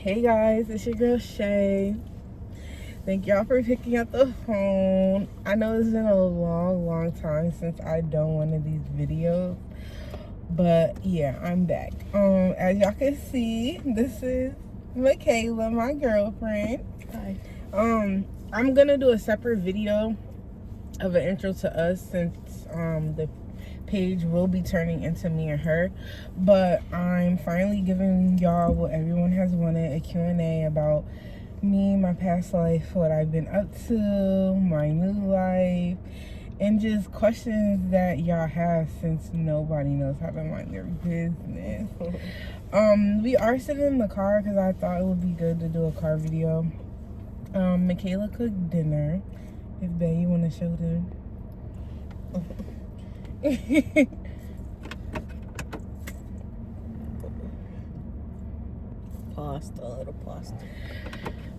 Hey guys, it's your girl Shay. Thank y'all for picking up the phone. I know it's been a long time since I've done one of these videos, but yeah, I'm back. As y'all can see, this is Michaela, my girlfriend. Hi. I'm gonna do a separate video of an intro to us since the page will be turning into me and her, but I'm finally giving y'all what everyone has wanted, a Q&A about me, my past life, what I've been up to, my new life, and just questions that y'all have since nobody knows how to mind their business. We are sitting in the car because I thought it would be good to do a car video. Michaela cooked dinner. If Bae, you want to show them? Pasta, a little pasta.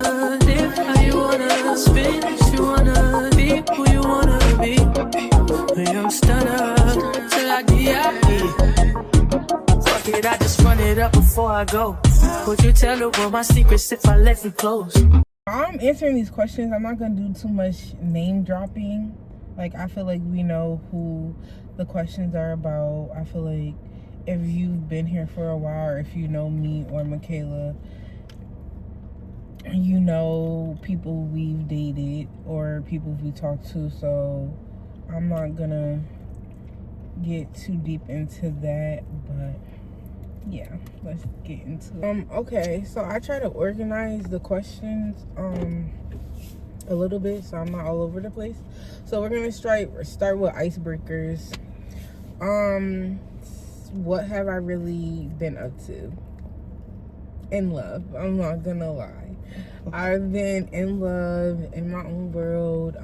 Live how you wanna, spin as you wanna, be who you wanna be. When I'm stunner, till I get out. Fuck it, I just run it up before I go. Would you tell the world my secrets if I left it closed? I'm answering these questions. I'm not gonna do too much name dropping. Like, I feel like we know who the questions are about. I feel like if you've been here for a while, or if you know me or Michaela, you know people we've dated or people we talked to. So I'm not gonna get too deep into that, but yeah, let's get into it. Okay, so I try to organize the questions a little bit so I'm not all over the place. So we're gonna start with icebreakers. What have I really been up to? In love, I'm not gonna lie. I've been in love, in my own world,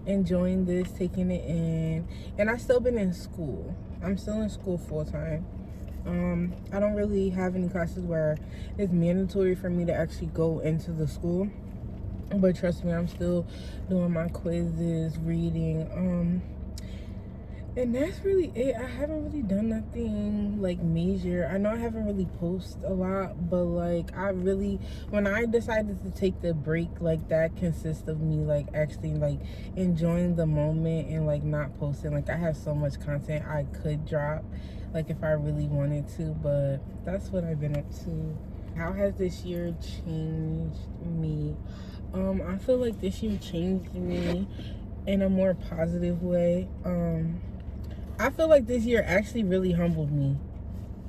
enjoying this, taking it in, and I've still been in school. I'm still in school full time. I don't really have any classes where it's mandatory for me to actually go into the school, but trust me, I'm still doing my quizzes, reading, and that's really it. I haven't really done nothing like major. I know I haven't really posted a lot, but like when I decided to take the break, like that consists of me like actually like enjoying the moment and like not posting. Like I have so much content I could drop, like if I really wanted to, but that's what I've been up to. How has this year changed me? I feel like this year changed me in a more positive way. I feel like this year actually really humbled me.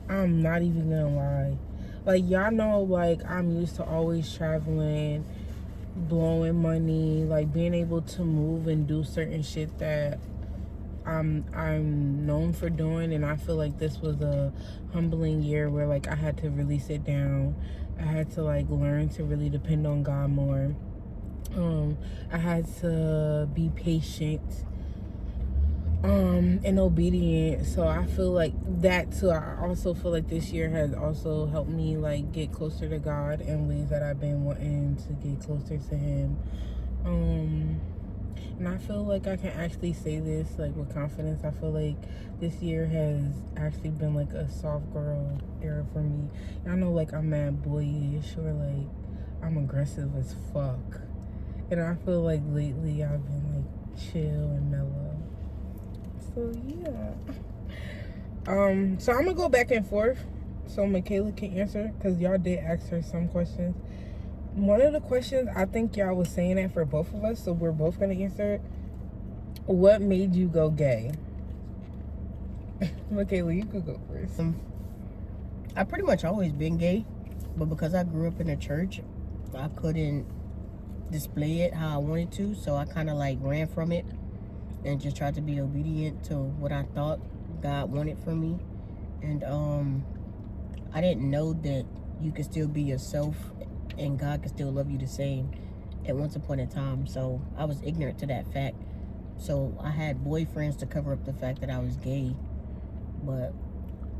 I'm not even gonna lie. Like, y'all know, like, I'm used to always traveling, blowing money, like being able to move and do certain shit that I'm known for doing. And I feel like this was a humbling year where like I had to really sit down. I had to like learn to really depend on God more. I had to be patient and obedient. So I feel like that too. I also feel like this year has also helped me like get closer to God in ways that I've been wanting to get closer to him. And I feel like I can actually say this like with confidence. I feel like this year has actually been like a soft girl era for me. I know like I'm mad boyish or like I'm aggressive as fuck, and I feel like lately I've been like chill and mellow. So yeah. So I'm gonna go back and forth so Michaela can answer, because y'all did ask her some questions. One of the questions, I think y'all was saying that for both of us, so we're both gonna answer it. What made you go gay? Michaela, you could go first. I pretty much always been gay, but because I grew up in a church, I couldn't display it how I wanted to, so I kind of like ran from it and just tried to be obedient to what I thought God wanted from me. And I didn't know that you could still be yourself and God could still love you the same at once upon a time. So I was ignorant to that fact. So I had boyfriends to cover up the fact that I was gay, but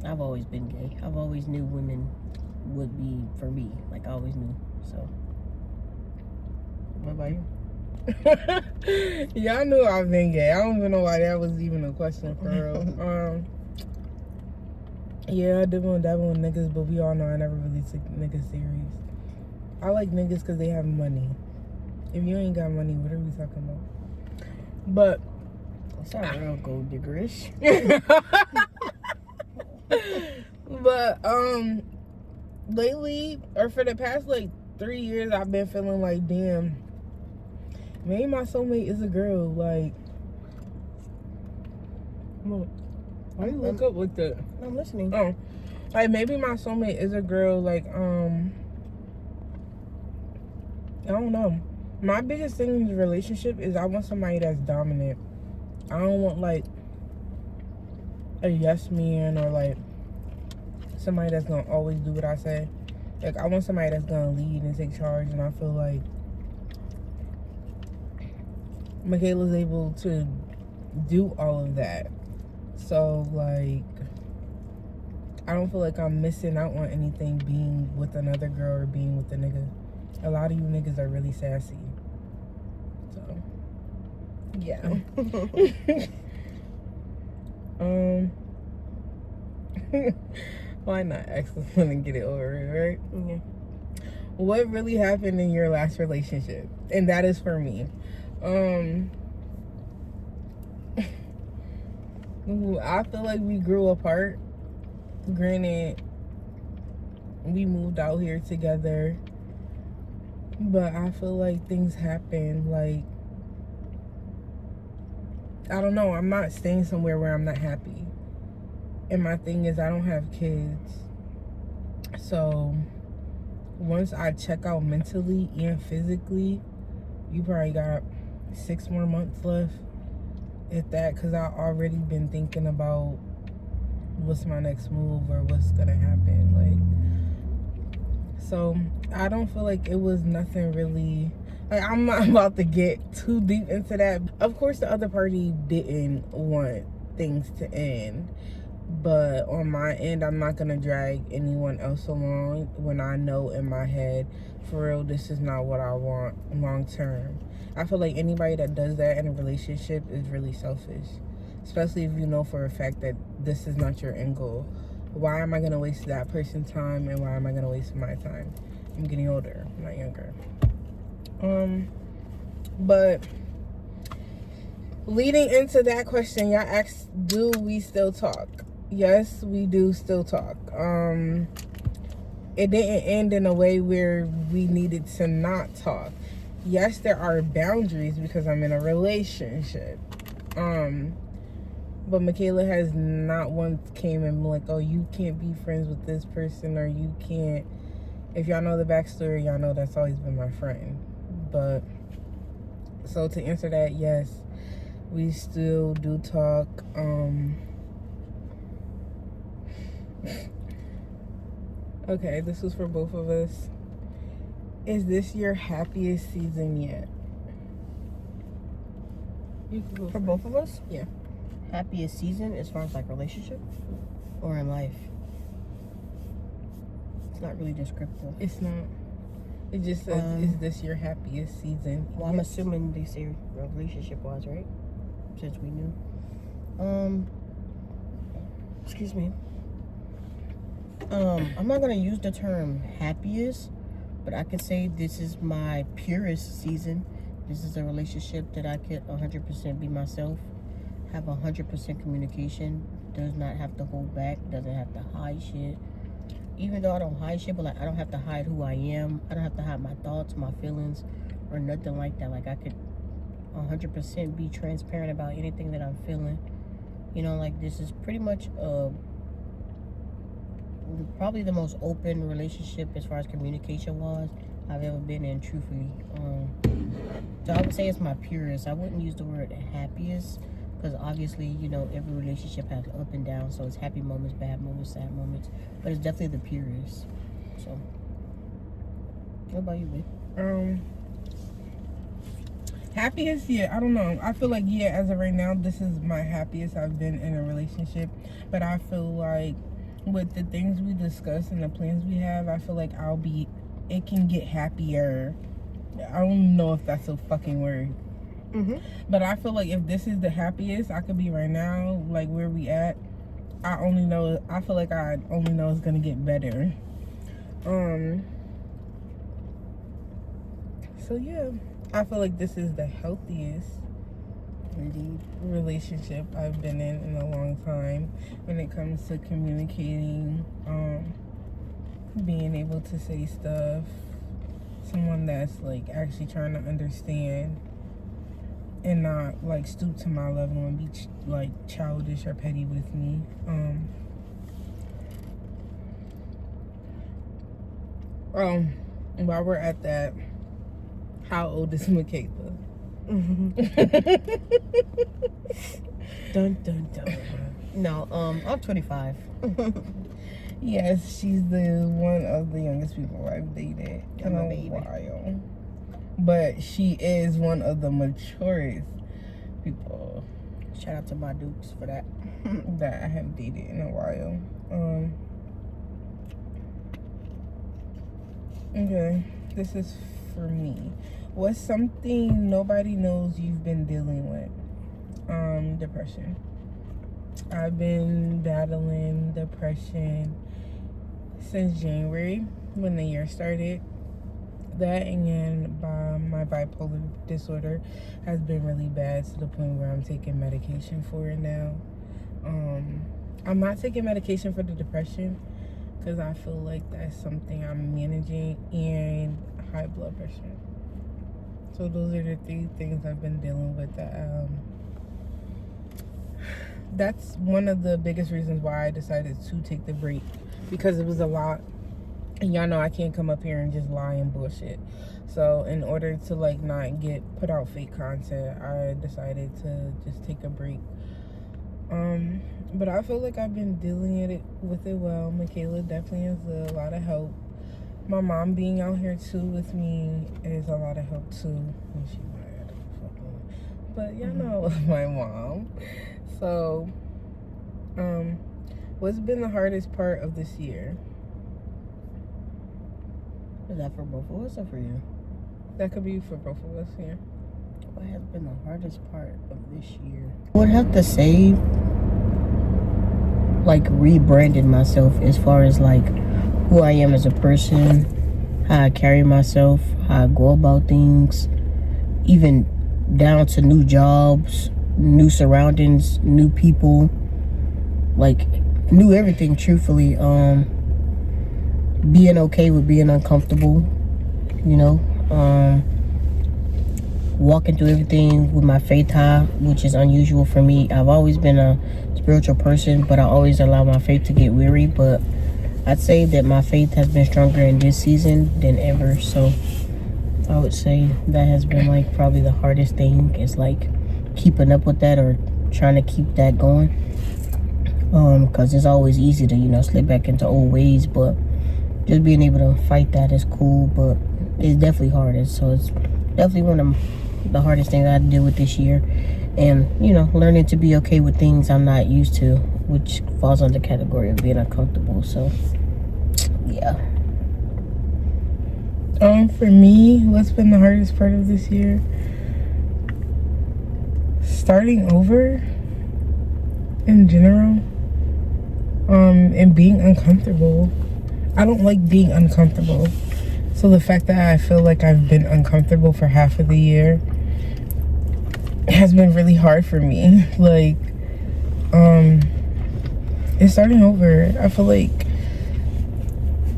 I've always been gay. I've always knew women would be for me. Like I always knew. So what about you? Y'all knew I've been gay. I don't even know why that was even a question for real. Yeah, I did want to dabble with niggas, but we all know I never really took niggas serious. I like niggas because they have money. If you ain't got money, what are we talking about? But That's not real gold diggerish. but lately, or for the past like 3 years, I've been feeling like, damn, maybe my soulmate is a girl. Like, why you look up like that? I'm listening. Oh, like maybe my soulmate is a girl. Like, I don't know. My biggest thing in the relationship is I want somebody that's dominant. I don't want like a yes man or like somebody that's gonna always do what I say. Like, I want somebody that's gonna lead and take charge, and I feel like Michaela's able to do all of that. So like, I don't feel like I'm missing out on anything being with another girl or being with a nigga. A lot of you niggas are really sassy. So yeah. Why not excellent and get it over, right? Yeah. What really happened in your last relationship? And that is for me. I feel like we grew apart. Granted, we moved out here together, but I feel like things happen. Like, I don't know, I'm not staying somewhere where I'm not happy. And my thing is, I don't have kids. So once I check out mentally and physically, you probably got 6 more months left, if that, because I've already been thinking about what's my next move or what's gonna happen. Like, so I don't feel like it was nothing really, like, I'm not about to get too deep into that. Of course the other party didn't want things to end, but on my end, I'm not gonna drag anyone else along when I know in my head, for real, this is not what I want long term. I feel like anybody that does that in a relationship is really selfish, especially if you know for a fact that this is not your end goal. Why am I gonna waste that person's time, and why am I gonna waste my time? I'm getting older, not younger. But leading into that question, y'all asked, do we still talk? Yes, we do still talk. It didn't end in a way where we needed to not talk. Yes, there are boundaries because I'm in a relationship. But Michaela has not once came and been like, oh, you can't be friends with this person, or you can't. If y'all know the backstory, y'all know that's always been my friend. But so to answer that, yes, we still do talk. Okay, this was for both of us. Is this your happiest season yet? You can go For both of us? Yeah. Happiest season as far as like relationship or in life? It's not really descriptive. It's not. It just says, is this your happiest season? Well, I'm assuming they say relationship wise, right? Since we knew. Excuse me. I'm not gonna use the term happiest, but I could say this is my purest season. This is a relationship that I could 100% be myself, have 100% communication, does not have to hold back, doesn't have to hide shit. Even though I don't hide shit, but like I don't have to hide who I am. I don't have to hide my thoughts, my feelings, or nothing like that. Like I could 100% be transparent about anything that I'm feeling. You know, like this is pretty much probably the most open relationship as far as communication wise I've ever been in, truthfully. So I would say it's my purest. I wouldn't use the word happiest, because obviously, you know, every relationship has up and down. So it's happy moments, bad moments, sad moments, but it's definitely the purest. So what about you, babe? Happiest, yeah, I don't know. I feel like, yeah, as of right now, this is my happiest I've been in a relationship. But I feel like with the things we discuss and the plans we have, I feel like it can get happier. I don't know if that's a fucking word. But I feel like if this is the happiest I could be right now, like where we at, I feel like I only know it's gonna get better. So yeah, I feel like this is the healthiest Indeed. relationship I've been in a long time when it comes to communicating, being able to say stuff, someone that's like actually trying to understand and not like stoop to my level and be like childish or petty with me. While we're at that, how old is Michaela? Dun dun dun. No, I'm 25. Yes, she's the one of the youngest people I've dated in I'm a a baby. while. But she is one of the maturest people Shout out to my dukes for that. that I have dated in a while. Okay, this is for me. What's something nobody knows you've been dealing with? Depression. I've been battling depression since January when the year started. That and my bipolar disorder has been really bad to the point where I'm taking medication for it now. I'm not taking medication for the depression because I feel like that's something I'm managing, and high blood pressure. So those are the 3 things I've been dealing with. That's one of the biggest reasons why I decided to take the break, because it was a lot. And y'all know I can't come up here and just lie and bullshit. So in order to like not put out fake content, I decided to just take a break. But I feel like I've been dealing with it well. Michaela definitely is a lot of help. My mom being out here too with me is a lot of help too. And she mad. But y'all know I love my mom. So, what's been the hardest part of this year? Is that for both of us or for you? That could be for both of us, yeah. What has been the hardest part of this year? I would have to say, like, rebranding myself as far as, like, who I am as a person, how I carry myself, how I go about things, even down to new jobs, new surroundings, new people, like, new everything, truthfully. Being okay with being uncomfortable, you know, walking through everything with my faith high, which is unusual for me. I've always been a spiritual person, but I always allow my faith to get weary. But I'd say that my faith has been stronger in this season than ever. So I would say that has been like probably the hardest thing, is like keeping up with that or trying to keep that going. Because it's always easy to, you know, slip back into old ways, but just being able to fight that is cool, but it's definitely hard. So it's definitely one of the hardest things I had to deal with this year. And, you know, learning to be okay with things I'm not used to, which falls under the category of being uncomfortable. So, yeah. For me, what's been the hardest part of this year? Starting over in general. And being uncomfortable. I don't like being uncomfortable. So the fact that I feel like I've been uncomfortable for half of the year has been really hard for me. Like, it's starting over. I feel like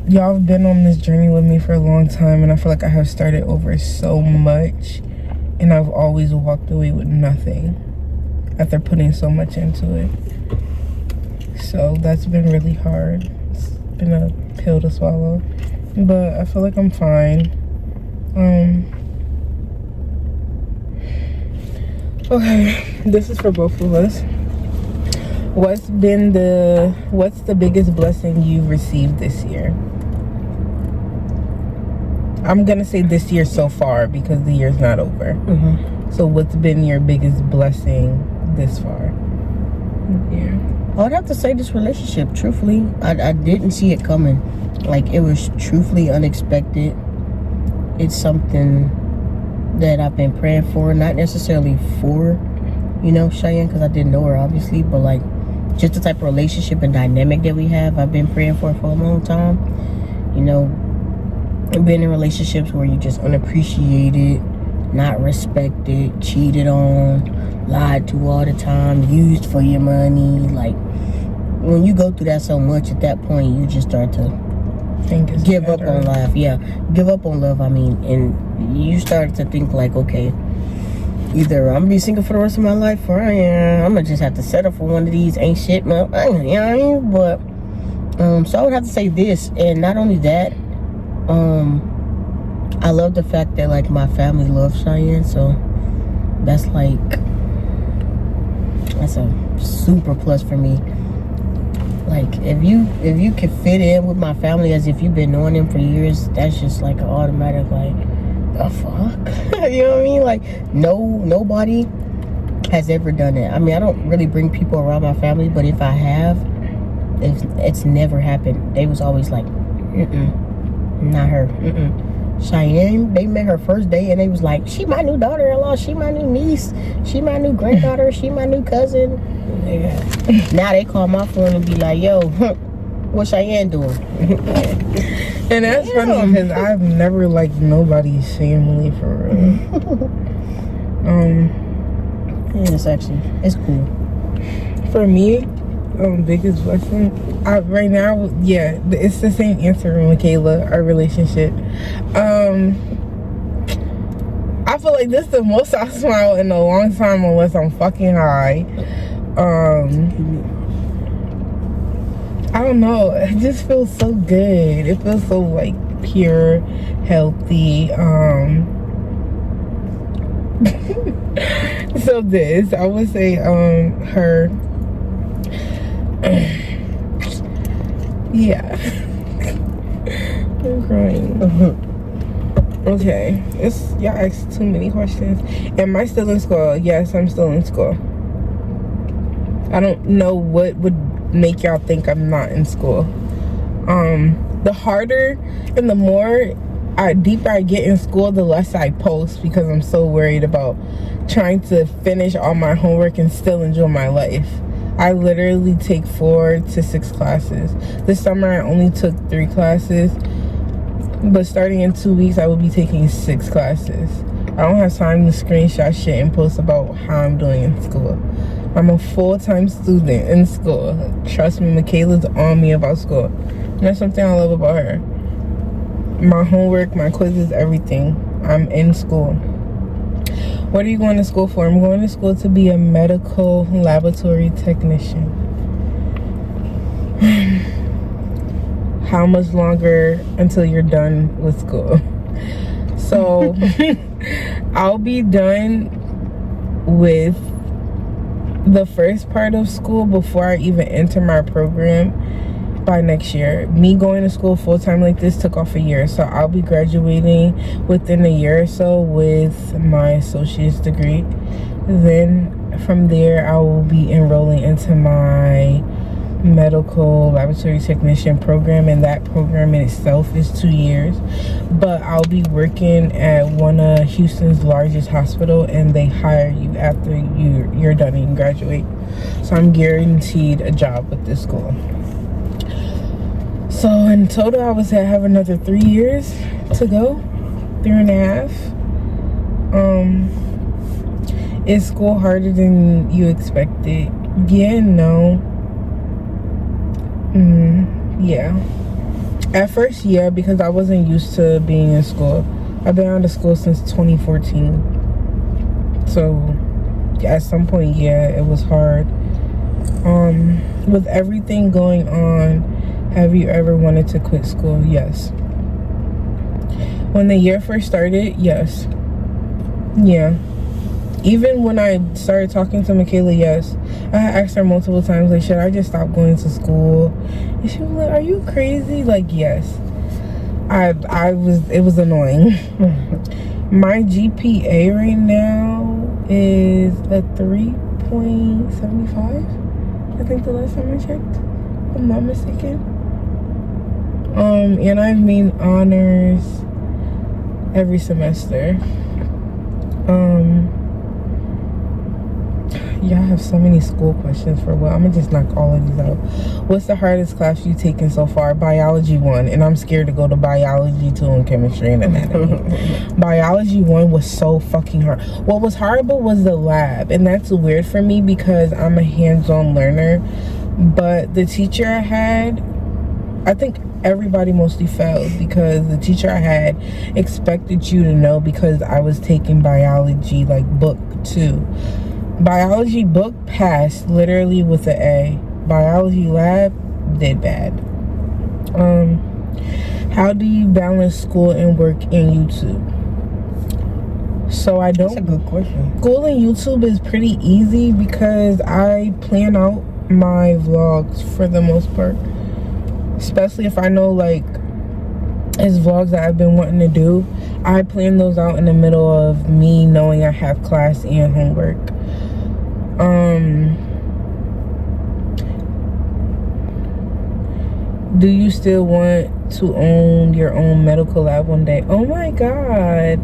y'all have been on this journey with me for a long time, and I feel like I have started over so much, and I've always walked away with nothing after putting so much into it. So that's been really hard. It's been a pill to swallow, but I feel like I'm fine. Okay, this is for both of us. What's the biggest blessing you've received this year? I'm gonna say this year so far because the year's not over. So what's been your biggest blessing this far? Yeah. I would have to say this relationship, truthfully. I didn't see it coming. Like, it was truthfully unexpected. It's something that I've been praying for, not necessarily for, you know, Cheyenne, because I didn't know her, obviously, but like, just the type of relationship and dynamic that we have. I've been praying for a long time. You know, being in relationships where you're just unappreciated, not respected, cheated on, lied to all the time, used for your money. Like, when you go through that so much, at that point, you just start to give up on life. Yeah, give up on love, I mean. And you start to think like, okay, either I'm gonna be single for the rest of my life, or I'm gonna just have to settle for one of these ain't shit, man. You know what I mean? But so I would have to say this. And not only that, I love the fact that like my family loves Cheyenne, so that's a super plus for me. Like, if you can fit in with my family as if you've been knowing them for years, that's just like an automatic, like, the fuck? You know what I mean? Like, nobody has ever done it. I mean, I don't really bring people around my family, but if I have, it's never happened. They was always like, not her. Cheyenne, they met her first day and they was like, she my new daughter-in-law, she my new niece, she my new granddaughter, she my new cousin. Now they call my phone and be like, yo, what Cheyenne doing? And that's funny because I've never liked nobody's family for real. It's cool. For me, biggest blessing right now, yeah, it's the same answer with Michaela, our relationship. I feel like this is the most I smile in a long time unless I'm fucking high. I don't know, it just feels so good. It feels so like pure, healthy. So this, I would say her yeah. I'm crying. Okay, y'all asked too many questions. Am I still in school? Yes, I'm still in school. I don't know what would make y'all think I'm not in school. The harder and the more deeper I get in school, the less I post because I'm so worried about trying to finish all my homework and still enjoy my life. I literally take 4 to 6 classes. This summer I only took 3 classes, but starting in 2 weeks I will be taking 6 classes. I don't have time to screenshot shit and post about how I'm doing in school. I'm a full-time student in school. Trust me, Michaela's on me about school. And that's something I love about her. My homework, my quizzes, everything. I'm in school. What are you going to school for? I'm going to school to be a medical laboratory technician. How much longer until you're done with school? So I'll be done with the first part of school before I even enter my program by next year. Me going to school full-time like this took off a year, so I'll be graduating within a year or so with my associate's degree. Then from there I will be enrolling into my medical laboratory technician program, and that program in itself is 2 years. But I'll be working at one of Houston's largest hospital, and they hire you after you're done and you graduate. So I'm guaranteed a job with this school. So in total I would say I have another 3 years to go, 3.5. Is school harder than you expected? Yeah, no. Yeah. At first, yeah, because I wasn't used to being in school. I've been out of school since 2014. So at some point, yeah, it was hard. With everything going on, have you ever wanted to quit school? Yes. When the year first started, yes. Yeah. Even when I started talking to Michaela, yes. I asked her multiple times, like, should I just stop going to school? And she was like, are you crazy? Like, yes. It was annoying. My GPA right now is a 3.75. I think the last time I checked, if I'm not mistaken. And I've made honors every semester. Y'all have so many school questions for what? I'm gonna just knock all of these out. What's the hardest class you've taken so far? Biology 1, and I'm scared to go to biology 2 and chemistry and anatomy. Biology 1 was so fucking hard. What was horrible was the lab, and that's weird for me because I'm a hands-on learner. But the teacher I had, I think everybody mostly failed because the teacher I had expected you to know because I was taking biology like book 2. Biology book passed literally with an A. Biology lab did bad. How do you balance school and work in YouTube? So I don't. That's a good question. School and YouTube is pretty easy because I plan out my vlogs for the most part. Especially if I know like it's vlogs that I've been wanting to do. I plan those out in the middle of me knowing I have class and homework. Do you still want to own your own medical lab one day? Oh my god,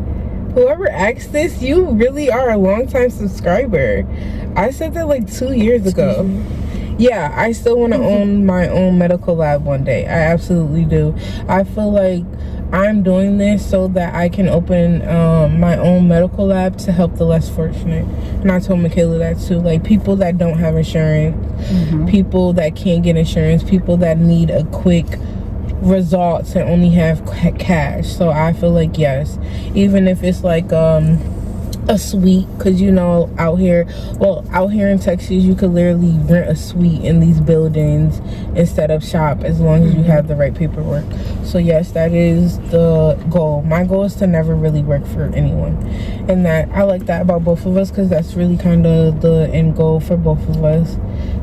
whoever asked this, you really are a long-time subscriber. I said that like 2 years ago. Yeah, I still want to own my own medical lab one day. I absolutely do. I feel like I'm doing this so that I can open my own medical lab to help the less fortunate. And I told Michaela that too. Like people that don't have insurance, people that can't get insurance, people that need a quick results and only have cash. So I feel like yes, even if it's like a suite, because you know out here in Texas you could literally rent a suite in these buildings and set up shop as long as you have the right paperwork. So yes, that is the goal. My goal is to never really work for anyone, and that I like that about both of us because that's really kind of the end goal for both of us,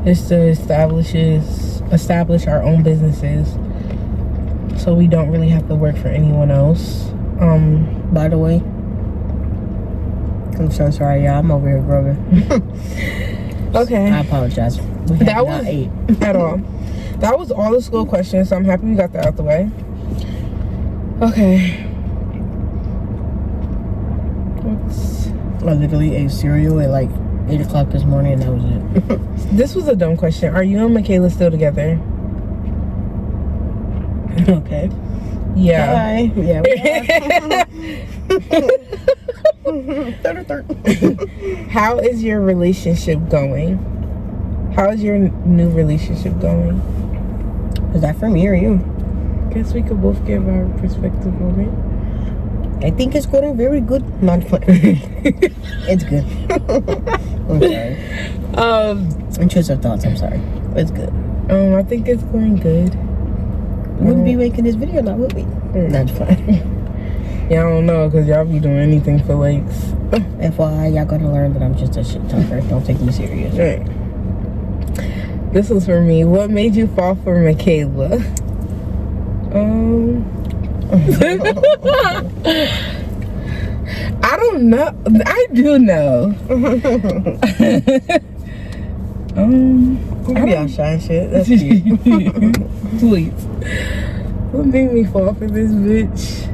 is to establish our own businesses so we don't really have to work for anyone else. By the way, I'm so sorry, y'all. I'm over here grubbing. Okay. I apologize. We That have was not ate at all. That was all the school questions, so I'm happy we got that out the way. Okay. I literally ate cereal at like 8 o'clock this morning, and that was it. This was a dumb question. Are you and Michaela still together? Okay. Yeah. Hi. Yeah. How is your relationship going? How is your new relationship going? Is that for me or you? Guess we could both give our perspective on it. I think it's going very good. Not fun. It's good. I'm sorry. Intrusive thoughts. I'm sorry. It's good. I think it's going good. We wouldn't be making this video now, would we? That's fine. Yeah, I don't know, because y'all be doing anything for likes. FYI, y'all gonna learn that I'm just a shit talker. Don't take me serious. Right. This was for me. What made you fall for Michaela? I don't know. I do know. Maybe I'll shine shit. That's cute. Please. What made me fall for this bitch?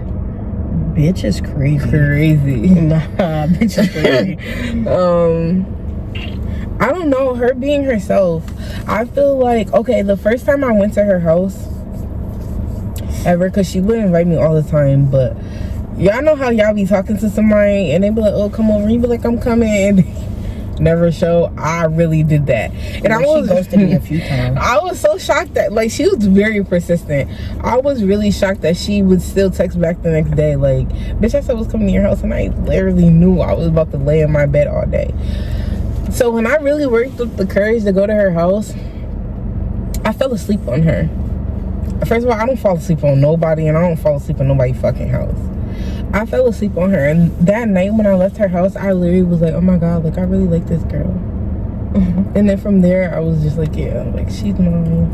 Bitch is crazy. Crazy. Nah, bitch is crazy. I don't know, her being herself. I feel like, okay, the first time I went to her house ever, because she would invite me all the time, but y'all know how y'all be talking to somebody and they be like, oh, come over, and you be like, I'm coming, and never show. I really did that, and Yeah, I was she ghosted me a few times. I was so shocked that, like, she was very persistent. I was really shocked that she would still text back the next day, like, bitch, I said I was coming to your house, and I literally knew I was about to lay in my bed all day. So when I really worked up the courage to go to her house, I fell asleep on her. First of all, I don't fall asleep on nobody, and I don't fall asleep on nobody's fucking house. I fell asleep on her, and that night when I left her house, I literally was like, oh my god, like, I really like this girl. And then from there, I was just like, yeah, like, she's mine.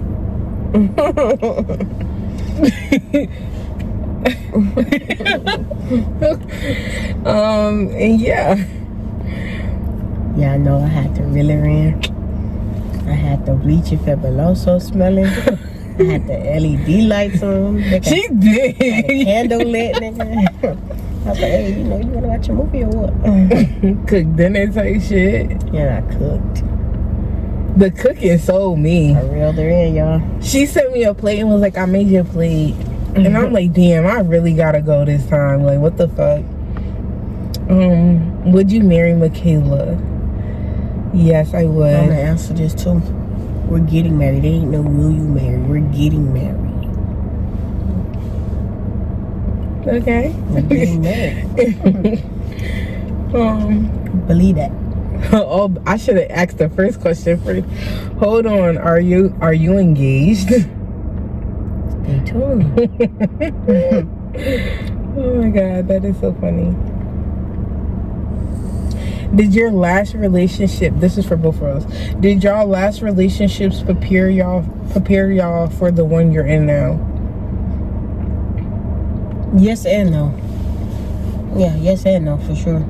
And yeah. Yeah, I know I had the Rillian. I had the bleach and fabuloso smelling. I had the LED lights on. Nigga. She did. Had a candle lit, nigga. I I was like, hey, you want to watch a movie or what? Cook dinner type shit. Yeah, I cooked. The cooking sold me. I reeled her in, y'all. She sent me a plate and was like, I made your plate. And I'm like, damn, I really gotta go this time. Like, what the fuck? Would you marry Michaela? Yes, I would. I'm gonna answer this too. We're getting married. There ain't no will you marry. We're getting married. Okay. We're getting married. Believe that. Oh, I should have asked the first question first. Hold on, are you engaged? Stay tuned. Oh my god, that is so funny. Did your last relationship, this is for both of us, did y'all last relationships prepare y'all for the one you're in now? Yes and no. Yeah, yes and no, for sure.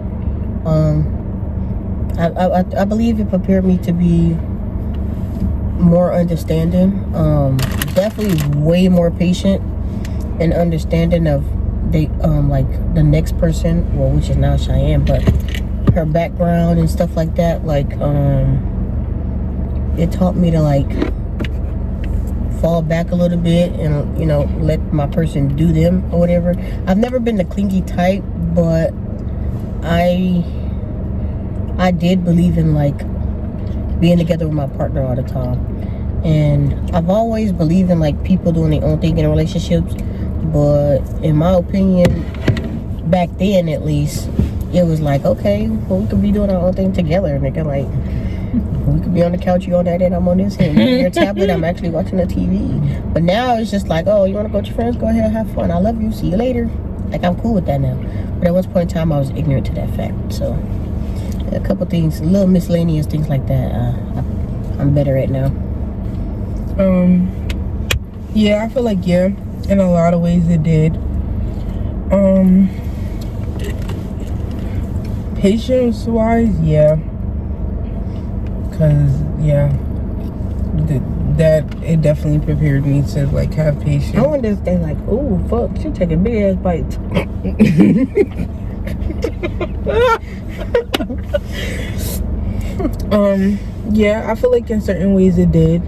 I believe it prepared me to be more understanding. Definitely way more patient and understanding of like the next person, well, which is now Cheyenne, but her background and stuff like that. Like, it taught me to like fall back a little bit and let my person do them or whatever. I've never been the clingy type, but I did believe in like being together with my partner all the time, and I've always believed in like people doing their own thing in relationships. But in my opinion, back then at least, it was like, okay, well, we could be doing our own thing together, nigga. Like, we could be on the couch, you on that end, I'm on this end. You on your tablet, I'm actually watching the TV. But now it's just like, oh, you want to go with your friends? Go ahead, have fun. I love you. See you later. Like, I'm cool with that now. But at one point in time, I was ignorant to that fact. So, a couple things, little miscellaneous things like that, I'm better at now. Yeah, I feel like, yeah, in a lot of ways it did. Patience wise, yeah, because yeah, that it definitely prepared me to like have patience. I wonder if they like, oh fuck, she taking big ass bites. Yeah, I feel like in certain ways it did.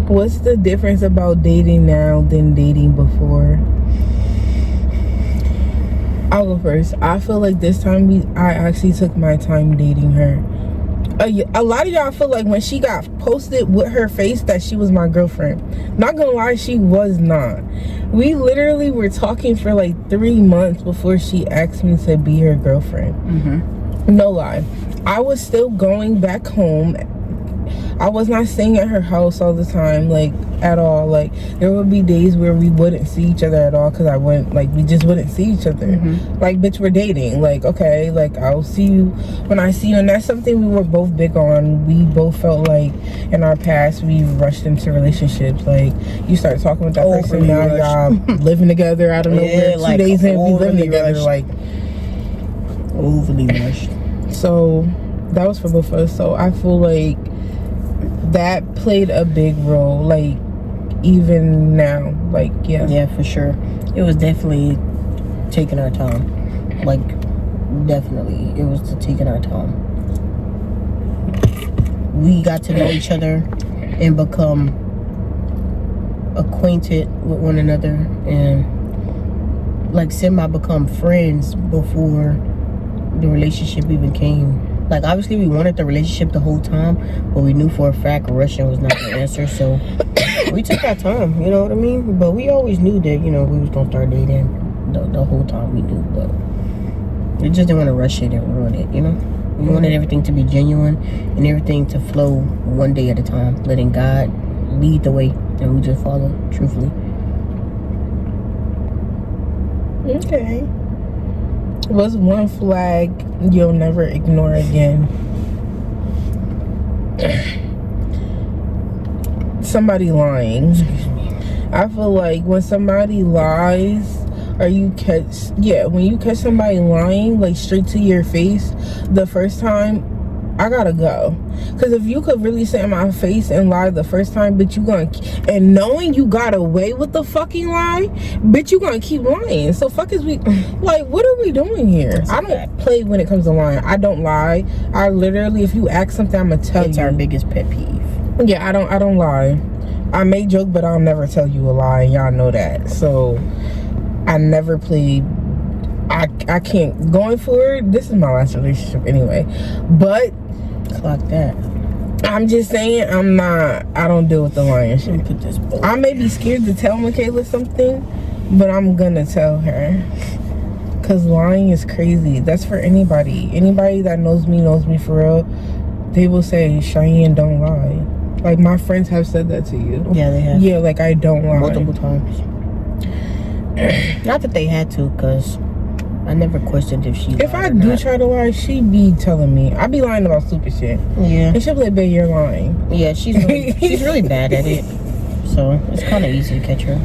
What's the difference about dating now than dating before? I'll go first. I feel like this time I actually took my time dating her. A lot of y'all feel like when she got posted with her face that she was my girlfriend. Not gonna lie, she was not. We literally were talking for like 3 months before she asked me to be her girlfriend. No lie. I was still going back home. I was not staying at her house all the time, like, at all. Like, there would be days where we wouldn't see each other at all because we just wouldn't see each other. Like, bitch, we're dating. Like, okay, like, I'll see you when I see you. And that's something we were both big on. We both felt like in our past we rushed into relationships. Like, you start talking with that person, now y'all living together out of nowhere. Like 2 days in, we living together. Rushed. Like, overly rushed. So, that was for both of us. So, I feel like that played a big role, like, even now, like, yeah, for sure. It was definitely taking our time. Like, definitely, it was taking our time. We got to know each other and become acquainted with one another, and like become friends before the relationship even came. Like, obviously we wanted the relationship the whole time, but we knew for a fact rushing was not the answer, so we took our time, you know what I mean? But we always knew that, we was gonna start dating the whole time. We knew, but we just didn't want to rush it and ruin it, We wanted everything to be genuine and everything to flow one day at a time, letting God lead the way, and we just follow, truthfully. Okay. What's one flag you'll never ignore again? Somebody lying. I feel like when somebody lies, when you catch somebody lying, like, straight to your face the first time, I gotta go. Because if you could really sit in my face and lie the first time, bitch, you gonna, and knowing you got away with the fucking lie, bitch, you gonna keep lying. So fuck is we, like, what are we doing here? I don't play when it comes to lying. I don't lie. I literally, if you ask something, I'm gonna tell you. It's our biggest pet peeve. Yeah, I don't lie. I may joke, but I'll never tell you a lie, and y'all know that. So I never played. I can't. Going forward, this is my last relationship anyway. But Clock that. I'm just saying, I don't deal with the lying Let me shit. put this bowl. I may be scared to tell Michaela something, but I'm gonna tell her. Cause lying is crazy. That's for anybody. Anybody that knows me for real. They will say, Cheyenne, don't lie. Like, my friends have said that to you. Yeah, they have. Yeah, like, I don't lie. Multiple times. Not that they had to, because I never questioned if she If lied I or do not. try to lie, she be telling me. I be lying about stupid shit. Yeah. And she'll be like, babe, you're lying. Yeah, she's really bad at it. So it's kind of easy to catch her.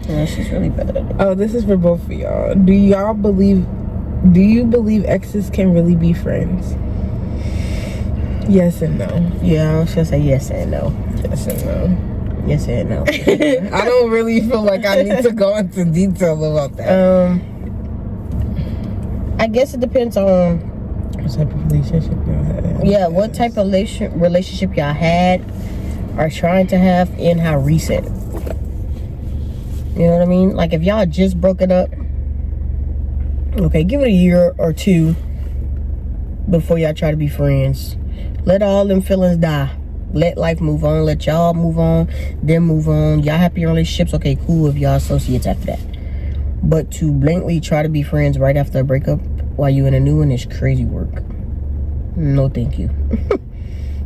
Yeah, she's really bad at it. Oh, this is for both of y'all. Do you believe exes can really be friends? Yes and no. Yeah, I was gonna say yes and no. Yes and no. Yes and no. I don't really feel like I need to go into detail about that. I guess it depends on What type of relationship y'all had? yeah, what type of relationship y'all had, are trying to have, and how recent. You know what I mean? Like if y'all just broken up, okay, give it a year or two before y'all try to be friends. Let all them feelings die. Let life move on. Let y'all move on. Them move on. Y'all happy in relationships? Okay, cool if y'all associates after that. But to blatantly try to be friends right after a breakup while you in a new one is crazy work. No, thank you.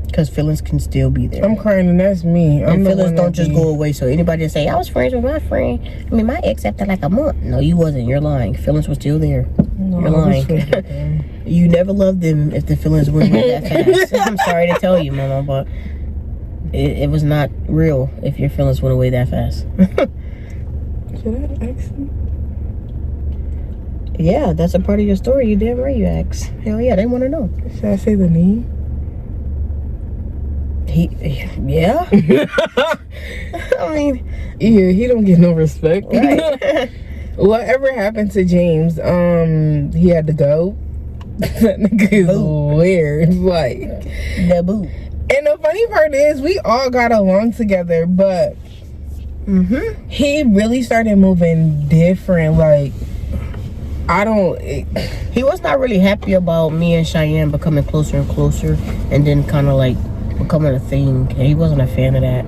Because feelings can still be there. I'm crying and that's me. And feelings don't just go away. So anybody that say, I was friends with my friend, my ex after like a month. No, you wasn't. You're lying. Feelings were still there. No, You're lying. You never loved them if the feelings went away that fast. I'm sorry to tell you, mama, but it was not real if your feelings went away that fast. Should I ask you? Yeah, that's a part of your story. You damn right you ask. Hell yeah, they want to know. Should I say the name? Yeah. I mean, Yeah, he don't get no respect. right. Whatever happened to James? He had to go. That nigga is weird. Like, The boo. and the funny part is, we all got along together, but he really started moving different. Like, He was not really happy about me and Cheyenne becoming closer and closer, and then kind of like becoming a thing. He wasn't a fan of that.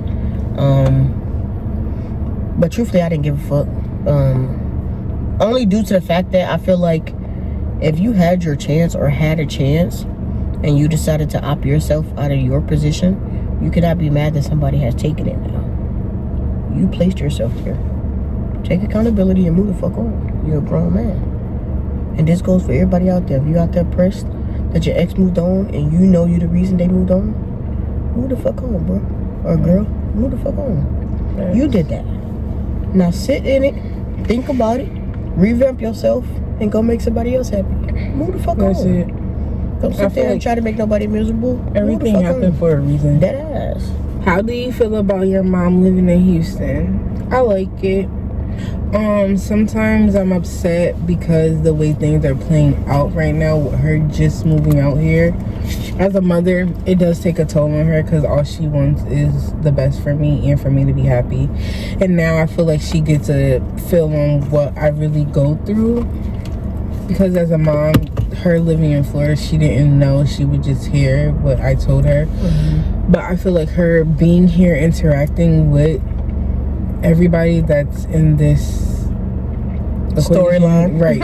But truthfully, I didn't give a fuck. Only due to the fact that I feel like if you had your chance or had a chance and you decided to opt yourself out of your position, you cannot be mad that somebody has taken it now. You placed yourself there. Take accountability and move the fuck on. You're a grown man. And this goes for everybody out there. If you out there pressed that your ex moved on and you know you're the reason they moved on, move the fuck on, bro. Or girl, move the fuck on. You did that. Now sit in it, think about it, revamp yourself, and go make somebody else happy. Move the fuck that's on. it. Don't sit there and try to make nobody miserable. Everything Move the fuck happened on. for a reason. Dead ass. How do you feel about your mom living in Houston? I like it. Sometimes I'm upset because the way things are playing out right now with her just moving out here. As a mother, it does take a toll on her because all she wants is the best for me and for me to be happy. And now I feel like she gets a feel on what I really go through. Because as a mom, her living in Florida, she didn't know. She would just hear what I told her. But I feel like her being here, interacting with everybody that's in this Storyline. right?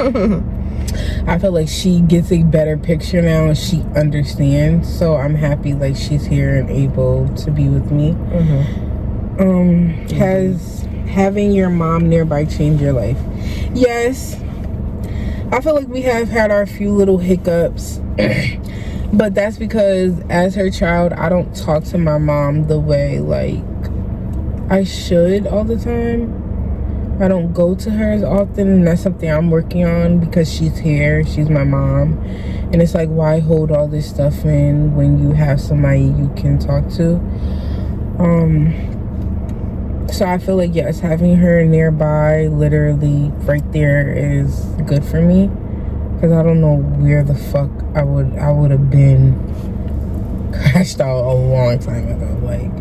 I feel like she gets a better picture now and she understands. So I'm happy like she's here and able to be with me. Has having your mom nearby changed your life? Yes. I feel like we have had our few little hiccups. But that's because as her child, I don't talk to my mom the way like I should all the time. I don't go to her as often, and that's something I'm working on because she's here. She's my mom. And it's like, why hold all this stuff in when you have somebody you can talk to? So I feel like, yes, having her nearby, literally right there, is good for me. Because I don't know where the fuck I would have been crashed out a long time ago. Like,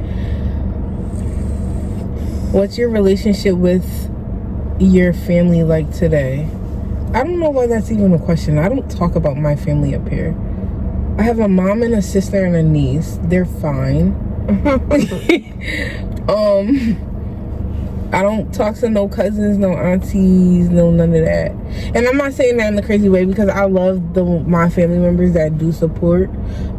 what's your relationship with your family like today? I don't know why that's even a question. I don't talk about my family up here. I have a mom and a sister and a niece. They're fine. I don't talk to no cousins, no aunties, no none of that. And I'm not saying that in a crazy way because I love my family members that do support.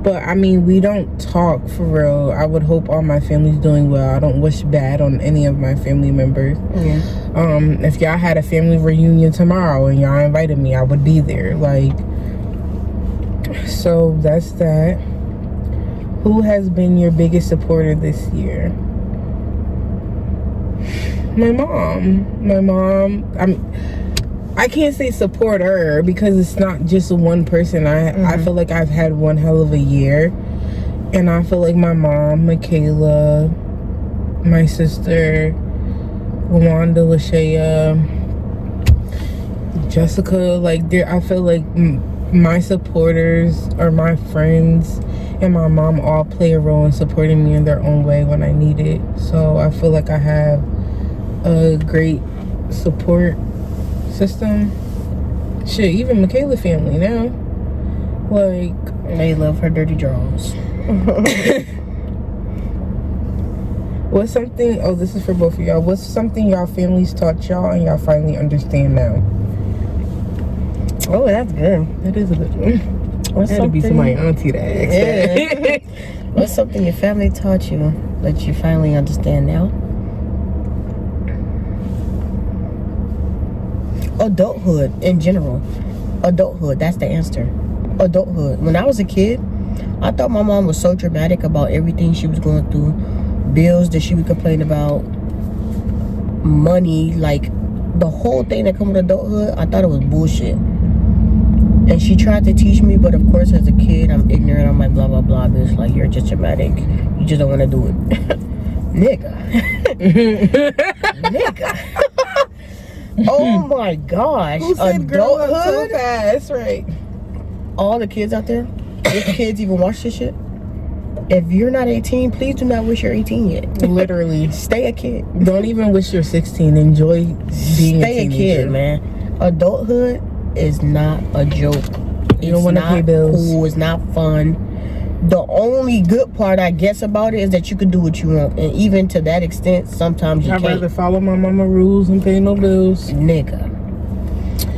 But I mean, we don't talk for real. I would hope all my family's doing well. I don't wish bad on any of my family members. Yeah. If y'all had a family reunion tomorrow and y'all invited me, I would be there. Like, so that's that. Who has been your biggest supporter this year? My mom. I can't say support her because it's not just one person. I feel like I've had one hell of a year, and I feel like my mom, Michaela, my sister, Wanda, Lashaya, Jessica, like I feel like my supporters are my friends, and my mom all play a role in supporting me in their own way when I need it. So I feel like I have a great support system. Shit, even Michaela family now, like, They love her dirty drawers. what's something, oh, this is for both of y'all, what's something y'all families taught y'all and y'all finally understand now? Oh, that's good. That is a good one. What's That'd be somebody auntie that asked that. What's something your family taught you that you finally understand now? Adulthood in general. Adulthood, that's the answer. Adulthood. When I was a kid, I thought my mom was so dramatic about everything she was going through. Bills that she would complain about. Money, like the whole thing that comes with adulthood, I thought it was bullshit. And she tried to teach me, but of course as a kid, I'm ignorant. I'm like, blah, blah, blah. Bitch, like, you're just dramatic. You just don't want to do it. Nigga. Nigga. Oh my gosh. Who said girl up so Adulthood? fast, right? All the kids out there, if kids even watch this shit, if you're not 18, please do not wish you're 18 yet. Literally. Stay a kid. Don't even wish you're 16. Enjoy being Stay a a teenager. kid, man. Adulthood is not a joke. You don't want to pay bills. Cool. It's not fun. The only good part, I guess, about it is that you can do what you want, and even to that extent, sometimes you I'd can't. rather follow my mama rules and pay no bills. Nigga,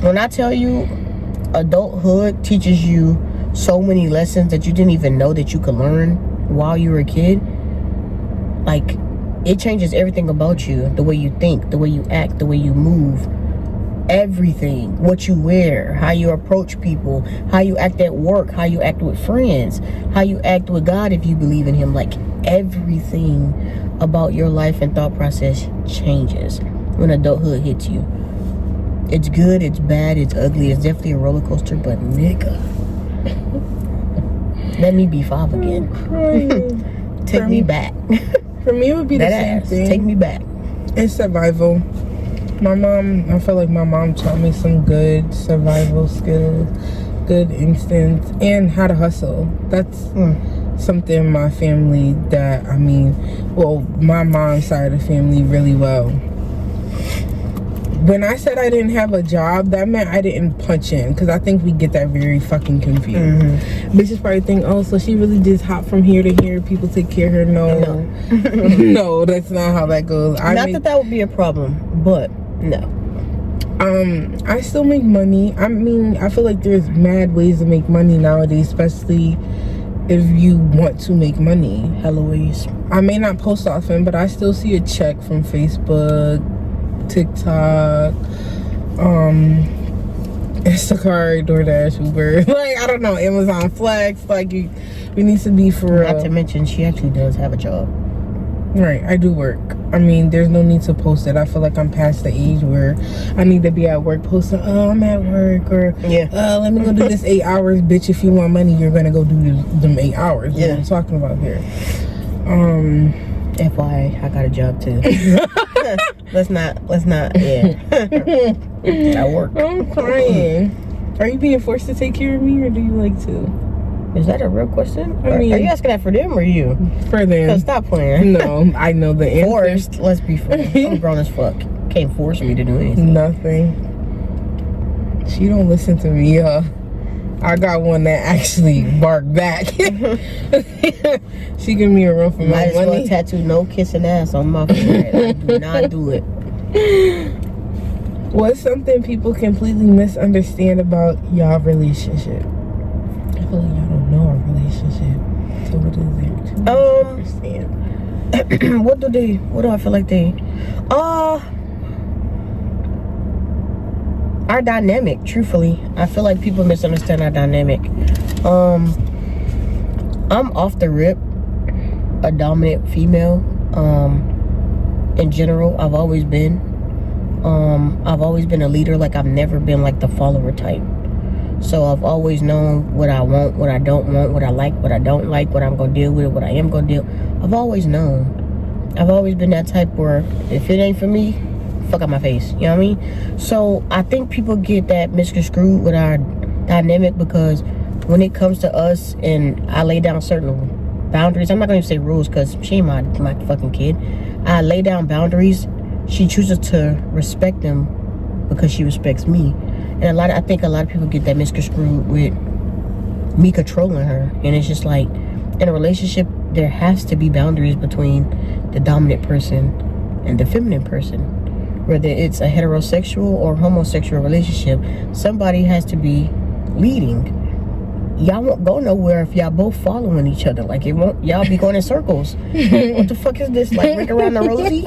when I tell you, adulthood teaches you so many lessons that you didn't even know that you could learn while you were a kid. Like, it changes everything about you. The way you think, the way you act, the way you move. Everything. What you wear, how you approach people, how you act at work, how you act with friends, how you act with God if you believe in Him. Like, everything about your life and thought process changes when adulthood hits you. It's good, it's bad, it's ugly, it's definitely a roller coaster, but nigga, let me be 5 again. Take me back. For me, it would be the That same ass. thing. Take me back. It's survival. My mom, I feel like my mom taught me some good survival skills, good instincts, and how to hustle. That's something in my family that, I mean, well, my mom's side of the family really well. When I said I didn't have a job, that meant I didn't punch in, because I think we get that very fucking confused. Bitches probably think, oh, so she really just hop from here to here, people take care of her. No. No, that's not how that goes. Not that would be a problem, but no. I still make money. I mean, I feel like there's mad ways to make money nowadays, especially if you want to make money. Eloise. I may not post often, but I still see a check from Facebook, TikTok, Instacart, DoorDash, Uber. Like, I don't know, Amazon Flex. Like, we need to be for real. Not to mention, she actually does have a job. Right, I do work. I mean, there's no need to post it. I feel like I'm past the age where I need to be at work posting, oh, I'm at work, or let me go do this 8 hours. Bitch, if you want money, you're gonna go do them 8 hours. That's what I'm talking about here. FYI, I got a job too. let's not, I work. I'm crying. Are you being forced to take care of me, or do you like to? Is that a real question? I mean, are you asking that for them or you? For them. Stop playing. No, I know the answer. Forced, let's be frank. I'm grown as fuck. Can't force me to do anything. Nothing. She don't listen to me, I got one that actually barked back. She give me a run for my Might as well money. tattoo no kissing ass on my forehead. I do not do it. What's something people completely misunderstand about y'all relationship? I feel like y'all don't know our relationship. So what is there to understand? What do I feel like they our dynamic, truthfully. I feel like people misunderstand our dynamic. I'm off the rip a dominant female. In general, I've always been a leader. Like, I've never been like the follower type. So I've always known what I want, what I don't want, what I like, what I don't like, what I'm gonna deal with, what I am gonna deal. I've always known. I've always been that type where if it ain't for me, fuck out my face. You know what I mean? So I think people get that misconstrued with our dynamic, because when it comes to us and I lay down certain boundaries, I'm not gonna say rules because she ain't my fucking kid. I lay down boundaries. She chooses to respect them because she respects me. And I think a lot of people get that misconstrued with me controlling her. And it's just like, in a relationship, there has to be boundaries between the dominant person and the feminine person. Whether it's a heterosexual or homosexual relationship, somebody has to be leading. Y'all won't go nowhere if y'all both following each other. Like, it won't, y'all be going in circles. What the fuck is this? Like, Rick around the Rosie?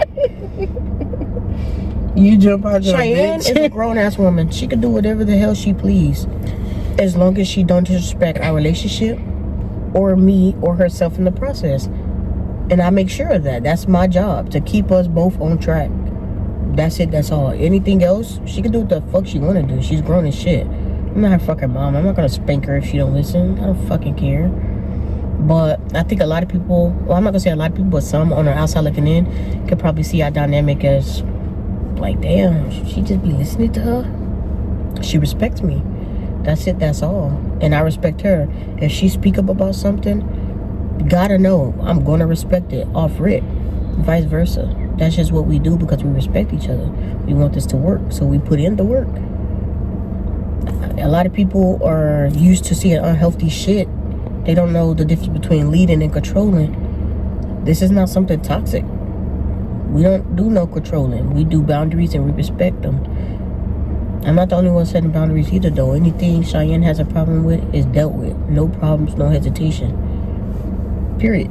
You jump out your Cheyenne bitch. is a grown-ass woman. She can do whatever the hell she please, as long as she don't disrespect our relationship or me or herself in the process. And I make sure of that. That's my job, to keep us both on track. That's it. That's all. Anything else, she can do what the fuck she want to do. She's grown as shit. I'm not her fucking mom. I'm not gonna spank her if she don't listen. I don't fucking care. But I think a lot of people, well, I'm not gonna say a lot of people, but some on the outside looking in could probably see our dynamic as like, damn, she just be listening to her. She respects me. That's it. That's all. And I respect her. If she speak up about something, gotta know I'm gonna respect it off rip. Vice versa. That's just what we do, because we respect each other. We want this to work, so we put in the work. A lot of people are used to seeing unhealthy shit. They don't know the difference between leading and controlling. This is not something toxic. We don't do no controlling. We do boundaries and we respect them. I'm not the only one setting boundaries either, though. Anything Cheyenne has a problem with is dealt with. No problems, no hesitation. Period.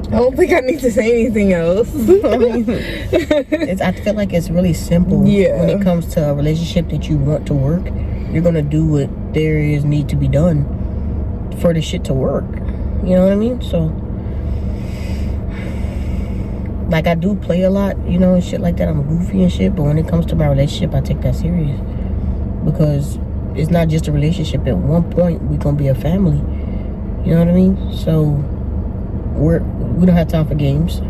I don't think I need to say anything else. I feel like it's really simple. Yeah. When it comes to a relationship that you want to work, you're gonna do what there is need to be done for the shit to work. You know what I mean? So, like, I do play a lot, you know, and shit like that. I'm goofy and shit, but when it comes to my relationship, I take that serious, because it's not just a relationship. At one point, we're gonna be a family. You know what I mean? So we don't have time for games.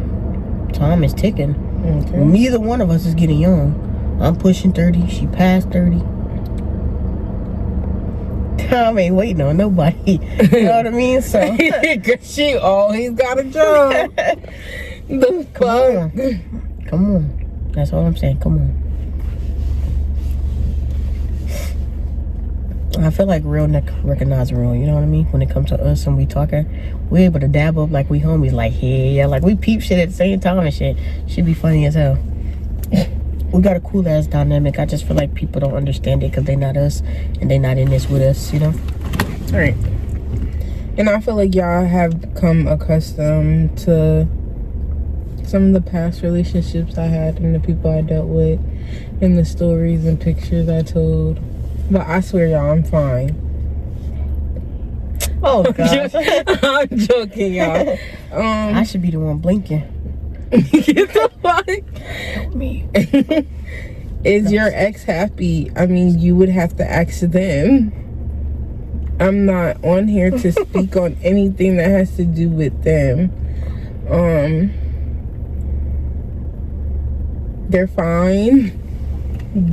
Time is ticking. Okay. Neither one of us is getting young. I'm pushing 30. She passed 30. Time ain't waiting on nobody. You know what I mean? So she always got a job. The fuck? Come on. That's all I'm saying. Come on. I feel like real recognize real, you know what I mean? When it comes to us and we talking, we able to dab up like we homies, like, yeah, like we peep shit at the same time and shit. Should be funny as hell. We got a cool ass dynamic. I just feel like people don't understand it because they not us and they not in this with us, you know? All right. And I feel like y'all have become accustomed to some of the past relationships I had and the people I dealt with and the stories and pictures I told. But I swear, y'all, I'm fine. Oh gosh. I'm joking, y'all. I should be the one blinking. Get the fuck. Me. Is your ex happy? I mean, you would have to ask them. I'm not on here to speak on anything that has to do with them. They're fine.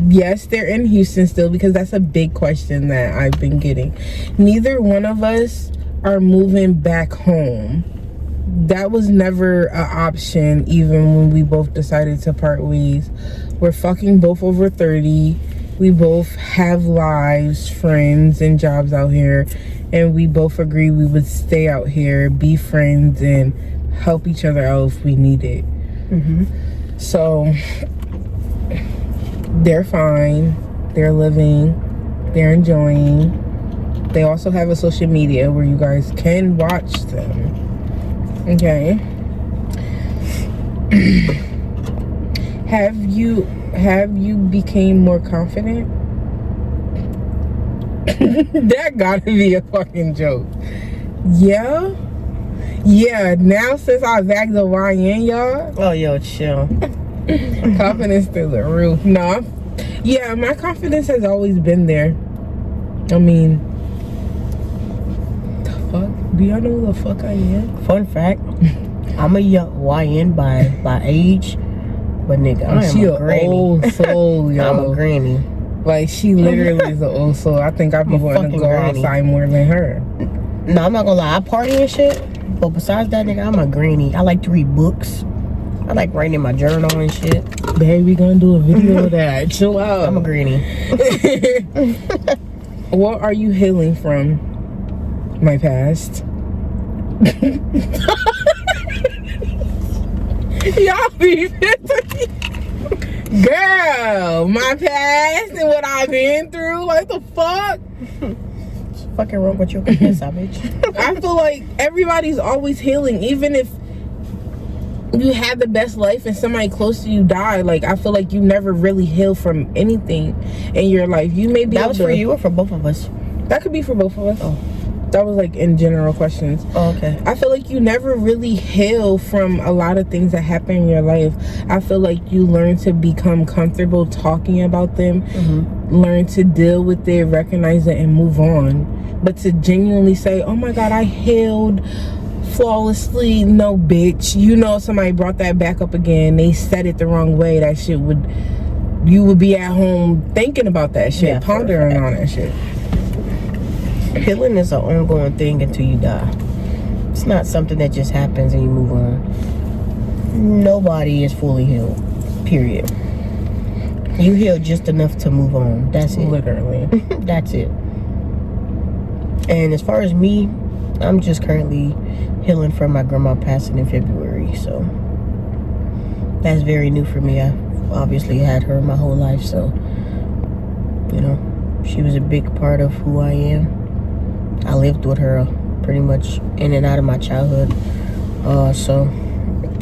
Yes, they're in Houston still, because that's a big question that I've been getting. Neither one of us are moving back home. That was never an option, even when we both decided to part ways. We're fucking both over 30. We both have lives, friends, and jobs out here. And we both agree we would stay out here, be friends, and help each other out if we need it. So, they're fine. They're living. They're enjoying. They also have a social media where you guys can watch them. Okay. Have you became more confident? That gotta be a fucking joke. Yeah, now since I bagged the YN, y'all. Oh, yo, chill. Confidence through the roof. No, yeah, my confidence has always been there. I mean, the fuck? Do y'all know who the fuck I am? Fun fact, I'm a young YN by age, but nigga, I am She a an granny. old soul, yo. I'm a granny. Like, she literally is an old soul. I think I'd be I'm a wanting to fucking go granny. outside more than her. No, I'm not gonna lie, I party and shit, but besides that, nigga, I'm a granny. I like to read books. I like writing in my journal and shit. Babe, we gonna do a video of that. Chill out. I'm a granny. What are you healing from? My past. Y'all be girl, my past and what I've been through. Like, the fuck? What's fucking wrong with your piss, bitch? I feel like everybody's always healing, even if you had the best life and somebody close to you died. Like, I feel like you never really heal from anything in your life. You may be That able was to, for you or for both of us? that could be for both of us. Oh. That was like in general questions. Oh, okay. I feel like you never really heal from a lot of things that happen in your life. I feel like you learn to become comfortable talking about them, learn to deal with it, recognize it, and move on. But to genuinely say, oh my God, I healed flawlessly, no, bitch. You know, somebody brought that back up again. They said it the wrong way. That shit would, you would be at home thinking about that shit, Yeah, pondering on that shit. Healing is an ongoing thing until you die. It's not something that just happens and you move on. Nobody is fully healed, period. You heal just enough to move on. That's it. Literally. That's it. And as far as me, I'm just currently healing from my grandma passing in February. So that's very new for me. I obviously had her my whole life. So, you know, she was a big part of who I am. I lived with her pretty much in and out of my childhood. So,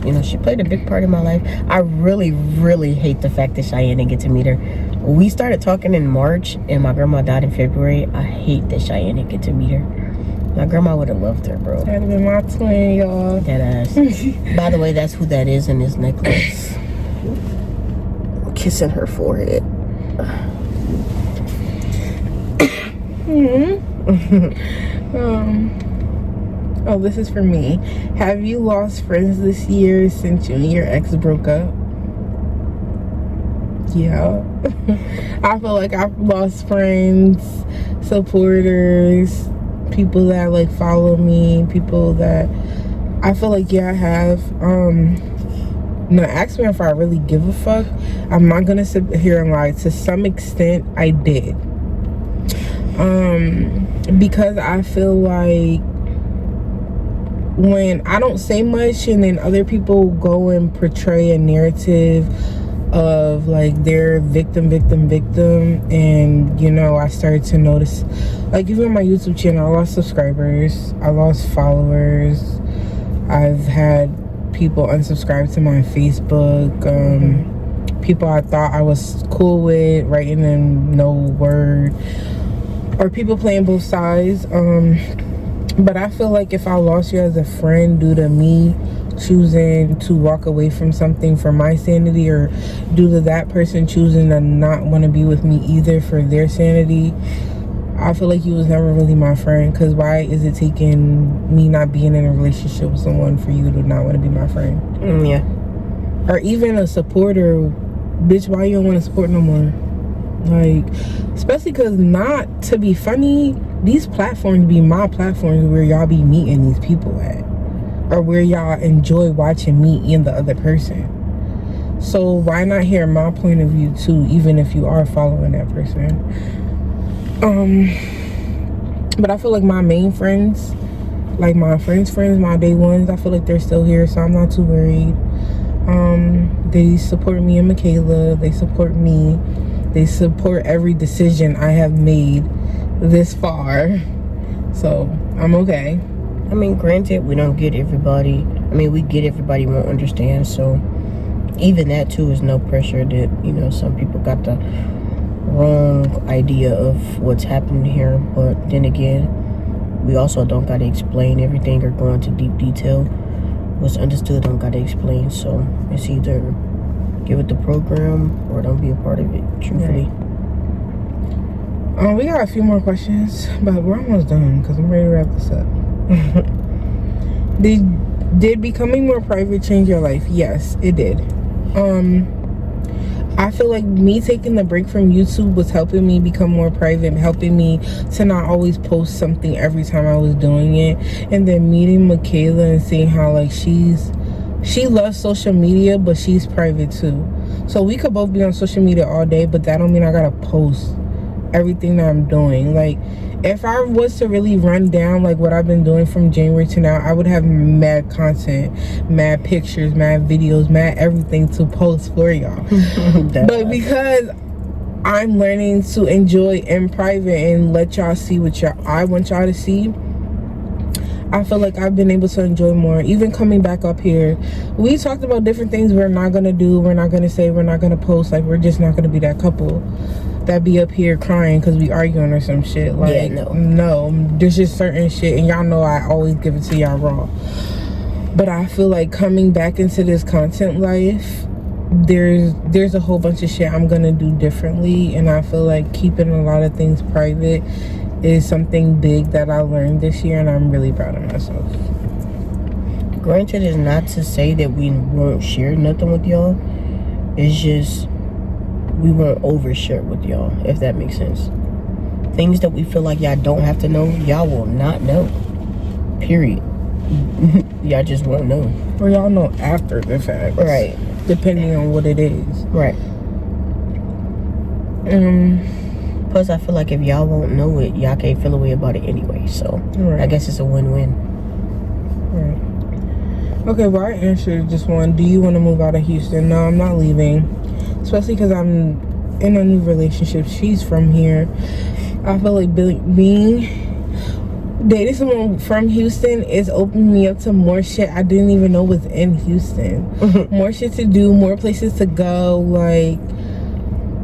you know, she played a big part in my life. I really, really hate the fact that Cheyenne didn't get to meet her. We started talking in March and my grandma died in February. I hate that Cheyenne didn't get to meet her. My grandma would have loved her, bro. That'd have been my twin, y'all. That ass. By the way, that's who that is in this necklace. Kissing her forehead. Oh, this is for me. Have you lost friends this year since you and your ex broke up? Yeah. I feel like I've lost friends, supporters, people that like follow me, people that I feel like, yeah, I have. No, ask me if I really give a fuck. I'm not gonna sit here and lie. To some extent, I did. Because I feel like when I don't say much and then other people go and portray a narrative of like they're victim, and you know, I started to notice, like, even on my YouTube channel, I lost subscribers, I lost followers, I've had people unsubscribe to my Facebook, people I thought I was cool with writing them no word, or people playing both sides. But I feel like if I lost you as a friend due to me choosing to walk away from something for my sanity, or due to that person choosing to not want to be with me either for their sanity, I feel like you was never really my friend. Because why is it taking me not being in a relationship with someone for you to not want to be my friend? Yeah. Or even a supporter. Bitch, why you don't want to support no more? Like, especially because, not to be funny, these platforms be my platforms where y'all be meeting these people at, or where y'all enjoy watching me and the other person. So why not hear my point of view too, even if you are following that person? But I feel like my main friends, like my friends, my day ones, I feel like they're still here, so I'm not too worried. They support me and Michaela. They support me. They support every decision I have made this far. So I'm okay. I mean, granted, we don't get everybody. I mean, we get everybody won't understand. So even that too is no pressure that, you know, some people got the wrong idea of what's happening here. But then again, we also don't got to explain everything or go into deep detail. What's understood don't got to explain. So it's either give it the program or don't be a part of it, truthfully. We got a few more questions, but we're almost done because I'm ready to wrap this up. Did becoming more private change your life? Yes, it did. I feel like me taking the break from YouTube was helping me become more private, helping me to not always post something every time I was doing it. And then meeting Michaela and seeing how like she loves social media, but she's private too. So we could both be on social media all day, but that don't mean I gotta post everything that I'm doing. Like, if I was to really run down like what I've been doing from January to now, I would have mad content, mad pictures, mad videos, mad everything to post for y'all. But because I'm learning to enjoy in private and let y'all see what I want y'all to see, I feel like I've been able to enjoy more. Even coming back up here, we talked about different things we're not gonna do, we're not gonna say, we're not gonna post. Like, we're just not gonna be that couple that be up here crying because we arguing or some shit. Like, yeah, no, there's just certain shit, and y'all know I always give it to y'all raw. But I feel like coming back into this content life, there's a whole bunch of shit I'm gonna do differently, and I feel like keeping a lot of things private is something big that I learned this year, and I'm really proud of myself. Granted, is not to say that we won't share nothing with y'all. It's just we won't overshare with y'all, if that makes sense. Things that we feel like y'all don't have to know, y'all will not know. Period. Y'all just won't know. Or y'all know after the fact. Right. Depending on what it is. Right. Plus, I feel like if y'all won't know it, y'all can't feel a way about it anyway. So, right. I guess it's a win-win. Right. Okay, well, I answered just one. Do you want to move out of Houston? No, I'm not leaving. Especially because I'm in a new relationship. She's from here. I feel like dating someone from Houston is opening me up to more shit I didn't even know was in Houston. More shit to do, more places to go. Like,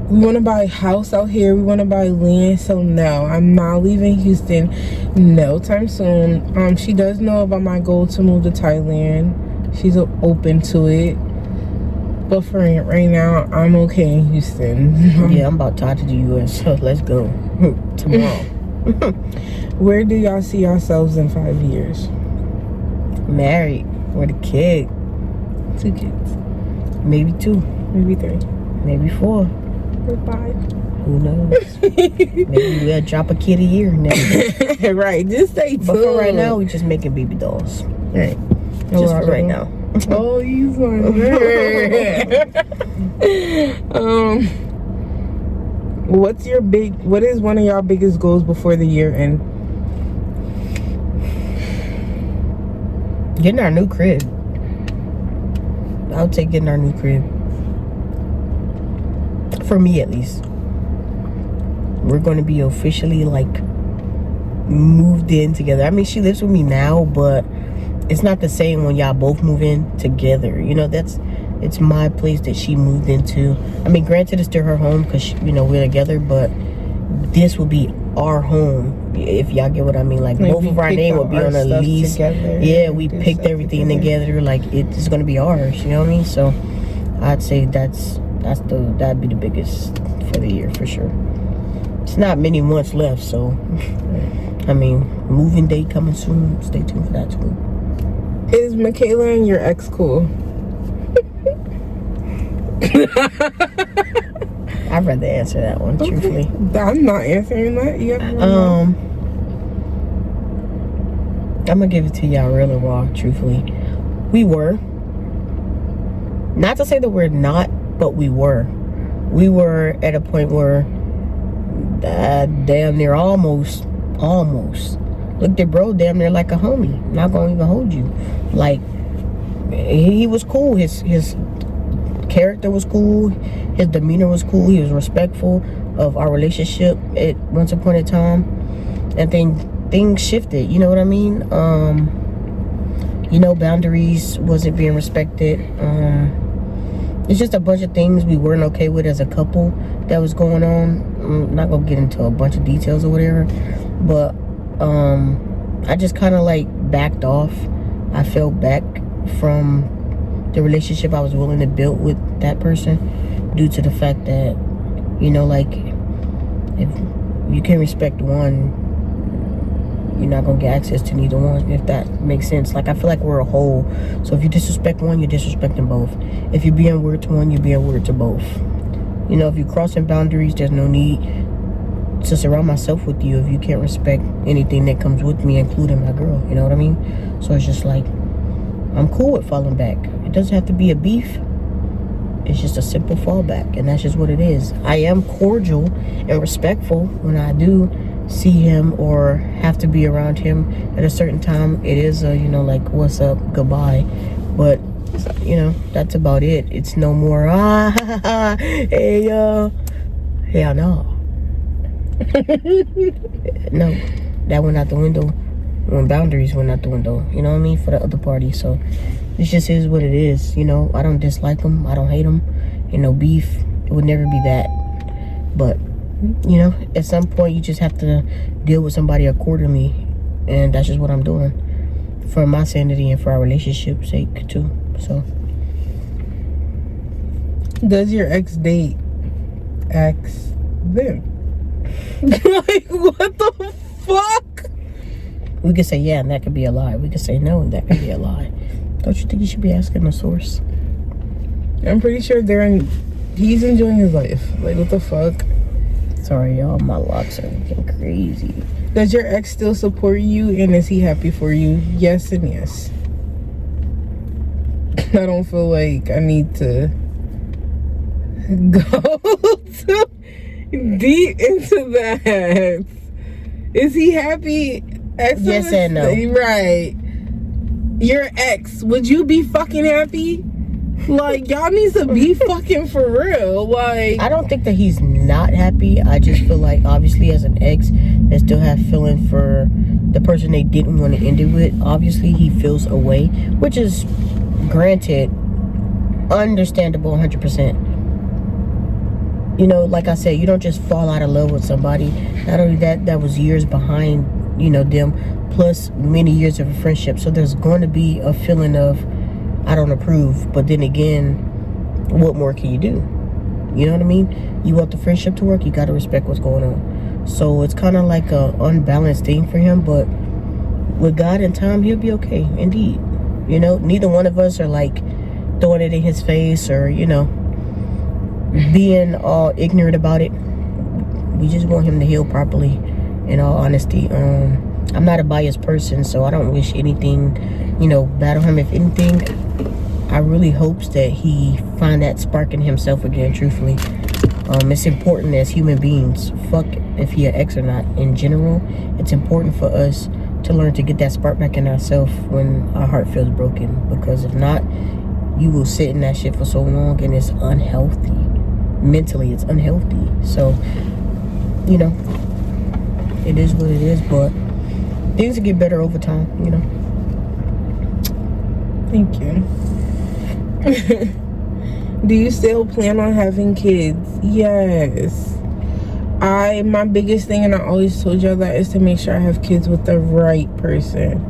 we want to buy a house out here. We want to buy land. So no, I'm not leaving Houston no time soon. She does know about my goal to move to Thailand. She's open to it. But for right now, I'm okay in Houston. Yeah, I'm about tired of the U.S., so let's go tomorrow. Where do y'all see yourselves in 5 years? Married with a kid. 2 kids. Maybe 2. Maybe 3. Maybe 4. Or 5. Who knows? Maybe we'll drop a kid a year next. Right, just stay tuned. But for right now, we're just making baby dolls. Right. Just for right now. Oh, you funny. What is one of y'all biggest goals before the year end? Getting our new crib. I'll take getting our new crib. For me, at least. We're going to be officially, like, moved in together. I mean, she lives with me now, but it's not the same when y'all both move in together. You know, it's my place that she moved into. I mean, granted, it's still her home because, you know, we're together, but this will be our home, if y'all get what I mean. Like both we of our picked name out would be our on a stuff lease. together. Yeah, we Did picked stuff everything together. Like it's gonna be ours. You know what I mean? So I'd say that'd be the biggest for the year for sure. It's not many months left, so I mean, moving day coming soon. Stay tuned for that too. Is Michaela and your ex cool? I'd rather answer that one, truthfully. I'm not answering that. You have I'm gonna give it to y'all real and raw, truthfully. We were. Not to say that we're not, but we were. We were at a point where damn near almost looked at bro damn near like a homie. Not gonna even hold you. Like, he was cool. His character was cool. His demeanor was cool. He was respectful of our relationship at once upon a time. And then things shifted, you know what I mean? Boundaries wasn't being respected. It's just a bunch of things we weren't okay with as a couple that was going on. I'm not gonna get into a bunch of details or whatever, but I just kind of like backed off. I fell back from the relationship I was willing to build with that person due to the fact that, like, if you can respect one, you're not gonna get access to neither one, if that makes sense. Like, I feel like we're a whole, so if you disrespect one, you're disrespecting both. If you're being weird to one, you're being weird to both. If you're crossing boundaries, there's no need to surround myself with you if you can't respect anything that comes with me, including my girl. You know what I mean? So it's just like, I'm cool with falling back. It doesn't have to be a beef. It's just a simple fallback, and that's just what it is. I am cordial and respectful when I do see him or have to be around him at a certain time. It is a, like, what's up, goodbye. But, that's about it. It's no more, hey, hell no. No, that went out the window when boundaries went out the window, you know what I mean, for the other party. So it just is what it is. I don't dislike him, I don't hate him, no beef. It would never be that. But at some point you just have to deal with somebody accordingly, and that's just what I'm doing for my sanity and for our relationship's sake too. So, does your ex date ex them? Like, what the fuck? We could say yeah, and that could be a lie. We could say no, and that could be a lie. Don't you think you should be asking the source? I'm pretty sure he's enjoying his life. Like, what the fuck? Sorry, y'all, my locks are looking crazy. Does your ex still support you, and is he happy for you? Yes and yes. I don't feel like I need to go too deep into that. Is he happy? Yes and no. Right. Your ex, would you be fucking happy? Like, y'all need to be fucking for real. Like, I don't think that he's not happy. I just feel like, obviously, as an ex that still have feeling for the person they didn't want to end it with, obviously he feels a way, which is, granted, understandable 100%. Like I said, you don't just fall out of love with somebody. Not only that was years behind, them, plus many years of a friendship. So there's going to be a feeling of, I don't approve. But then again, what more can you do? You know what I mean? You want the friendship to work, you got to respect what's going on. So it's kind of like a unbalanced thing for him. But with God and time, he'll be okay. Indeed. Neither one of us are like throwing it in his face or, being all ignorant about it. We just want him to heal properly, in all honesty. I'm not a biased person, so I don't wish anything, bad on him. If anything, I really hopes that he find that spark in himself again, truthfully. It's important as human beings, fuck if he an ex or not, in general, it's important for us to learn to get that spark back in ourselves when our heart feels broken. Because if not, you will sit in that shit for so long, and it's unhealthy. Mentally, it's unhealthy. So, it is what it is, but things will get better over time, Thank you. Do you still plan on having kids? Yes. my biggest thing, and I always told y'all that, is to make sure I have kids with the right person.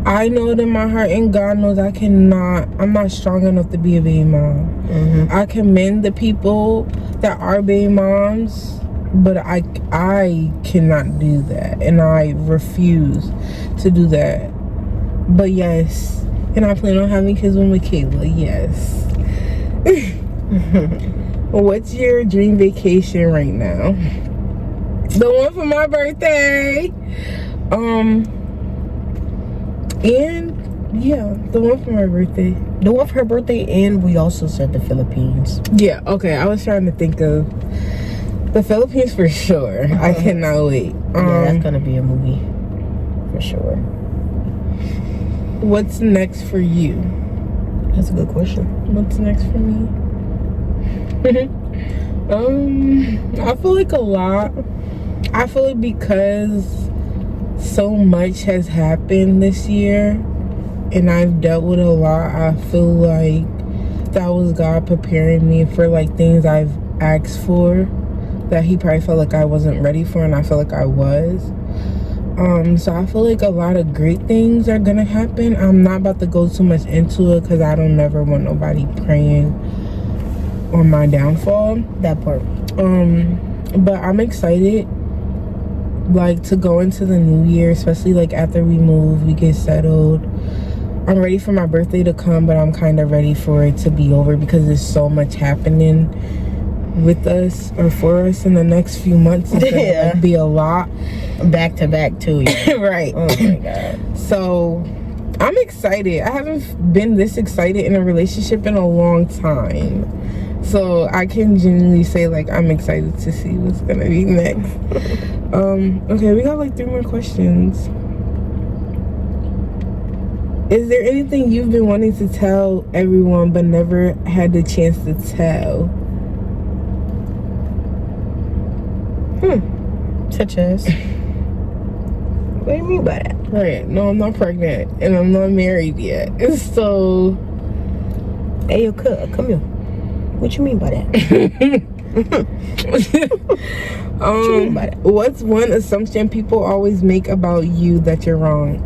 I know it in my heart, and God knows I'm not strong enough to be a baby mom. I commend the people that are baby moms, but I cannot do that, and I refuse to do that. But yes, and I plan on having kids with Michaela. Yes. What's your dream vacation right now? The one for my birthday. And yeah, the one for my birthday. The one for her birthday, and we also said the Philippines. Yeah, okay. I was trying to think of the Philippines for sure. I cannot wait. Yeah, that's gonna be a movie for sure. What's next for you? That's a good question. What's next for me? I feel like a lot. I feel like because so much has happened this year and I've dealt with a lot, I feel like that was God preparing me for like things I've asked for that he probably felt like I wasn't ready for, and I feel like I was. So I feel like a lot of great things are gonna happen. I'm not about to go too much into it because I don't never want nobody praying on my downfall. That part. But I'm excited, like, to go into the new year, especially like after we move, we get settled. I'm ready for my birthday to come, but I'm kind of ready for it to be over because there's so much happening with us or for us in the next few months. It's gonna like, be a lot back to back too. Yeah. Right. Oh my God. So I'm excited. I haven't been this excited in a relationship in a long time. So I can genuinely say like I'm excited to see what's gonna be next. Okay, we got like 3 more questions. Is there anything you've been wanting to tell everyone but never had the chance to tell? Such as? What do you mean by that? Right. No, I'm not pregnant and I'm not married yet. So, hey, yo, come here. What you mean by that? What you mean by that? What's one assumption people always make about you that you're wrong?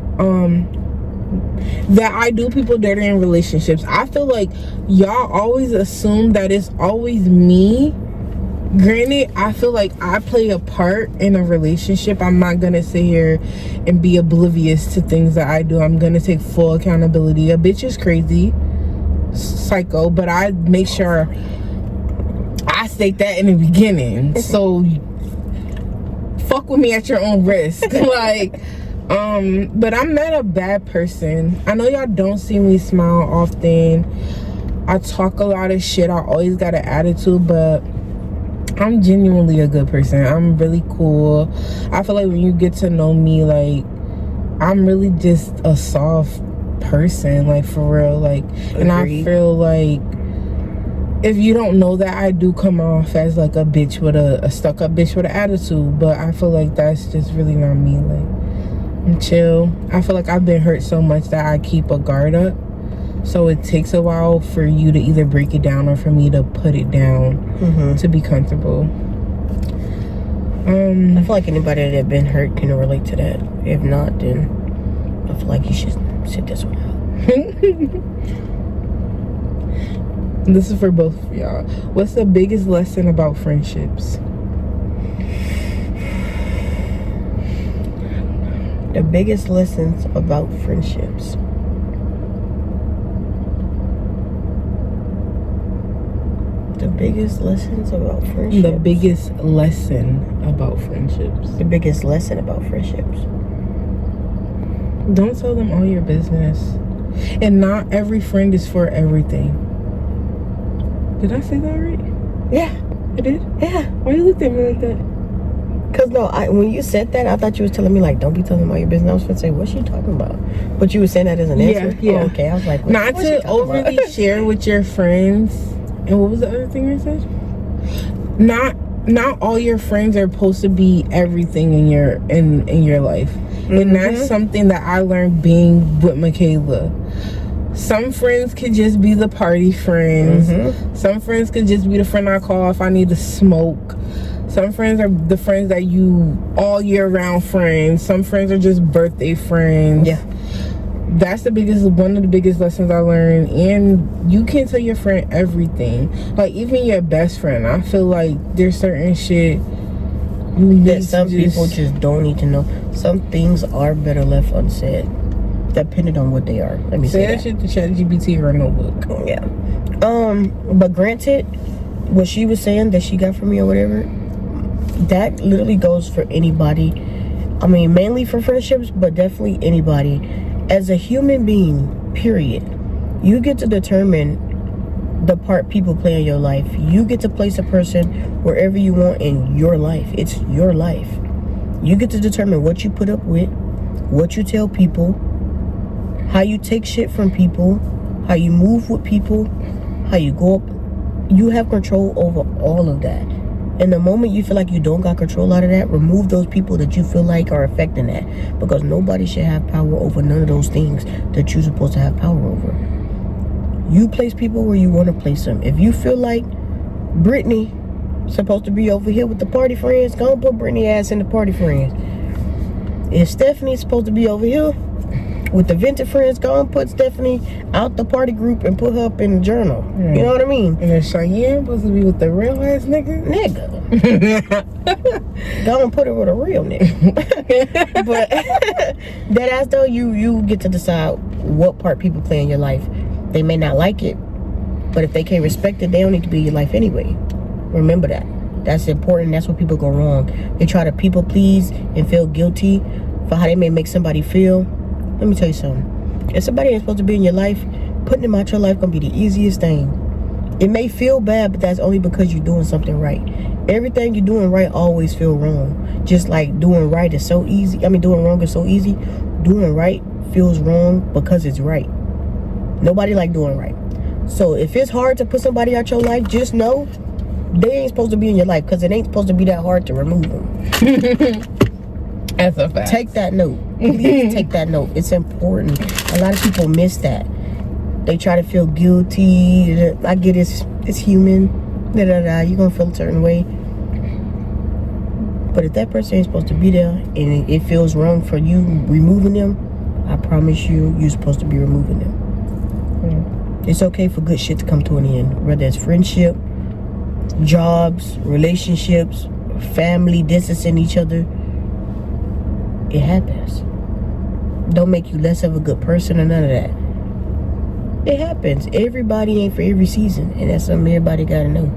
That I do people dirty in relationships. I feel like y'all always assume that it's always me. Granted, I feel like I play a part in a relationship. I'm not gonna sit here and be oblivious to things that I do. I'm gonna take full accountability. A bitch is crazy, psycho, but I make sure I state that in the beginning. So fuck with me at your own risk. Like, but I'm not a bad person. I know y'all don't see me smile often. I talk a lot of shit. I always got an attitude, but I'm genuinely a good person. I'm really cool. I feel like when you get to know me, like, I'm really just a soft person, like, for real. Like, and I feel like if you don't know that, I do come off as like a bitch with a stuck-up bitch with an attitude, but I feel like that's just really not me. Like, I'm chill. I feel like I've been hurt so much that I keep a guard up. So it takes a while for you to either break it down or for me to put it down to be comfortable. I feel like anybody that been hurt can relate to that. If not, then I feel like you should sit this one out. This is for both of y'all. What's the biggest lesson about friendships? The biggest lessons about friendships. The biggest lessons about friendships. The biggest lesson about friendships. The biggest lesson about friendships. Don't tell them all your business. And not every friend is for everything. Did I say that right? Yeah. I did? Yeah. Why you looked at me like that? Cause no, when you said that, I thought you was telling me like, don't be telling them all your business. I was gonna say, what's she talking about? But you were saying that as an answer. Yeah. Oh, okay. I was like, not to overly share with your friends. And what was the other thing I said? Not all your friends are supposed to be everything in your life. And that's something that I learned being with Michaela. Some friends could just be the party friends. Some friends could just be the friend I call if I need to smoke. Some friends are the friends that you all year round friends. Some friends are just birthday friends. Yeah. That's one of the biggest lessons I learned. And you can't tell your friend everything. Like, even your best friend, I feel like there's certain shit that some people just don't need to know. Some things are better left unsaid, depending on what they are. Let me say that shit to ChatGPT or a notebook. Yeah. But granted, what she was saying that she got from me or whatever, that literally goes for anybody. I mean, mainly for friendships, but definitely anybody. As a human being, period, you get to determine the part people play in your life. You get to place a person wherever you want in your life. It's your life. You get to determine what you put up with, what you tell people, how you take shit from people, how you move with people, how you go up. You have control over all of that. And the moment you feel like you don't got control out of that, remove those people that you feel like are affecting that. Because nobody should have power over none of those things that you're supposed to have power over. You place people where you want to place them. If you feel like Brittany supposed to be over here with the party friends, go and put Brittany ass in the party friends. If Stephanie's supposed to be over here with the vented friends, go and put Stephanie out the party group and put her up in the journal. You know what I mean? And then Cheyenne supposed to be with the real ass nigga? Go and put her with a real nigga. But that ass though, you get to decide what part people play in your life. They may not like it, but if they can't respect it, they don't need to be in your life anyway. Remember that. That's important. That's where people go wrong. They try to people please and feel guilty for how they may make somebody feel. Let me tell you something. If somebody ain't supposed to be in your life, putting them out your life gonna be the easiest thing. It may feel bad, but that's only because you're doing something right. Everything you're doing right always feel wrong. Just like doing right is so easy. I mean, doing wrong is so easy. Doing right feels wrong because it's right. Nobody like doing right. So if it's hard to put somebody out your life, just know they ain't supposed to be in your life, because it ain't supposed to be that hard to remove them. That's a fact. Take that note. Please take that note. It's important. A lot of people miss that. They try to feel guilty. I get it's human. You're gonna feel a certain way. But if that person ain't supposed to be there and it feels wrong for you removing them, I promise you're supposed to be removing them. It's okay for good shit to come to an end. Whether it's friendship, jobs, relationships, family, distancing each other. It happens. Don't make you less of a good person or none of that. It happens. Everybody ain't for every season, and that's something everybody gotta know.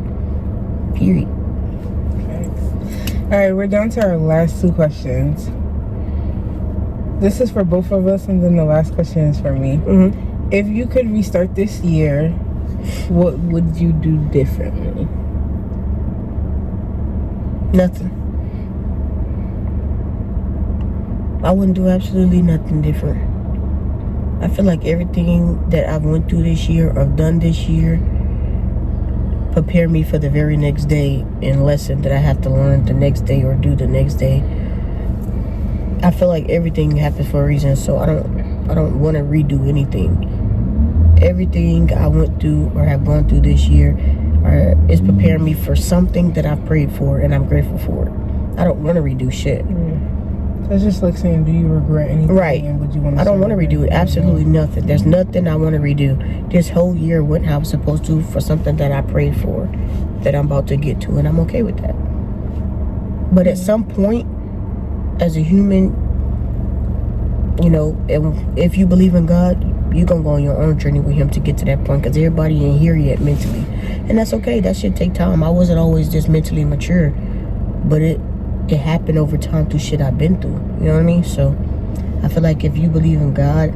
Period. All right, we're down to our last two questions. This is for both of us, and then the last question is for me. If you could restart this year, what would you do differently? Nothing. I wouldn't do absolutely nothing different. I feel like everything that I've went through this year or done this year prepared me for the very next day and lesson that I have to learn the next day or do the next day. I feel like everything happens for a reason, so I don't want to redo anything. Everything I went through or have gone through this year is preparing me for something that I've prayed for, and I'm grateful for it. I don't want to redo shit. That's just like saying, do you regret anything? Right. And would you want to I don't want to redo it. Absolutely nothing. There's nothing I want to redo. This whole year went how I was supposed to for something that I prayed for, that I'm about to get to, and I'm okay with that. But at some point, as a human, you know, if you believe in God, you're going to go on your own journey with him to get to that point, because everybody ain't here yet mentally. And that's okay. That should take time. I wasn't always just mentally mature, but it happened over time through shit I've been through. You know what I mean? So I feel like if you believe in God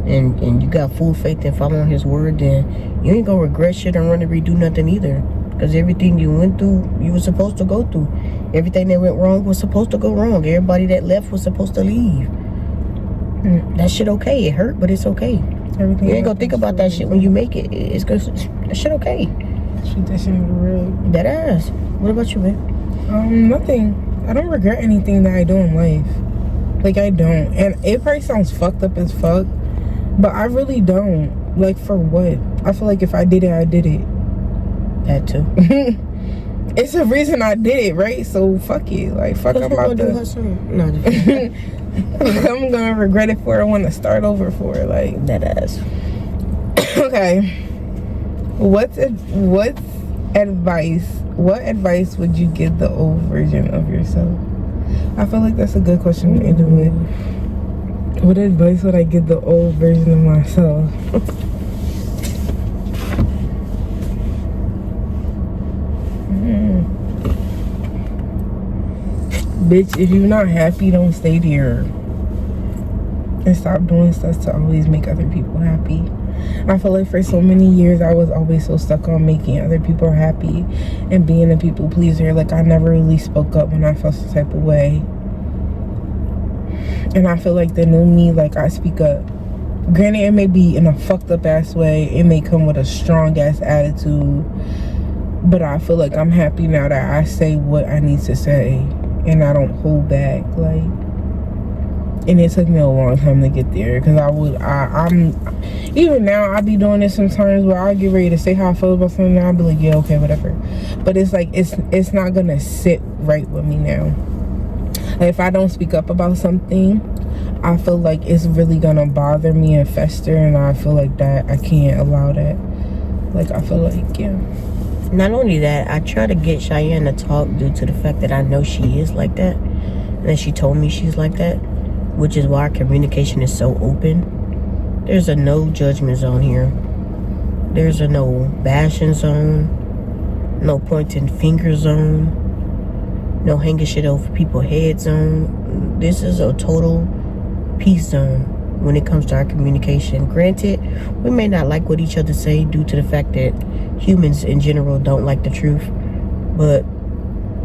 and you got full faith in following his word, then you ain't gonna regret shit and run to redo nothing either. Because everything you went through, you were supposed to go through. Everything that went wrong was supposed to go wrong. Everybody that left was supposed to leave. That shit okay. It hurt, but it's okay. Everything you ain't gonna think about that shit when you make it. It's good. That shit okay. That shit real. That ass. What about you, man? Nothing. I don't regret anything that I do in life. Like, I don't. And it probably sounds fucked up as fuck, but I really don't. Like, for what? I feel like if I did it, I did it. That too. It's a reason I did it, right? So fuck it. Like fuck, I'm about do to. her soon. No, I'm gonna regret it for it. I want to start over for it. Like that ass. okay. What advice would you give the old version of yourself? I feel like that's a good question to end with. What advice would I give the old version of myself? Bitch, if you're not happy, don't stay there. And stop doing stuff to always make other people happy. I feel like for so many years, I was always so stuck on making other people happy and being a people pleaser. Like, I never really spoke up when I felt some type of way. And I feel like the new me, like, I speak up. Granted, it may be in a fucked up ass way. It may come with a strong ass attitude. But I feel like I'm happy now that I say what I need to say. And I don't hold back. Like, and it took me a long time to get there. Because I'm even now, I be doing this sometimes where I'll get ready to say how I feel about something. And I'll be like, yeah, okay, whatever. But it's like, it's not going to sit right with me now. Like, if I don't speak up about something, I feel like it's really gonna bother me and fester, and I feel like that I can't allow that. Like, I feel like, yeah. Not only that, I try to get Cheyenne to talk due to the fact that I know she is like that, and that she told me she's like that, which is why our communication is so open. There's a no judgment zone here. There's a no bashing zone, no pointing finger zone, no hanging shit over people's heads zone. This is a total peace zone when it comes to our communication. Granted, we may not like what each other say due to the fact that humans in general don't like the truth, but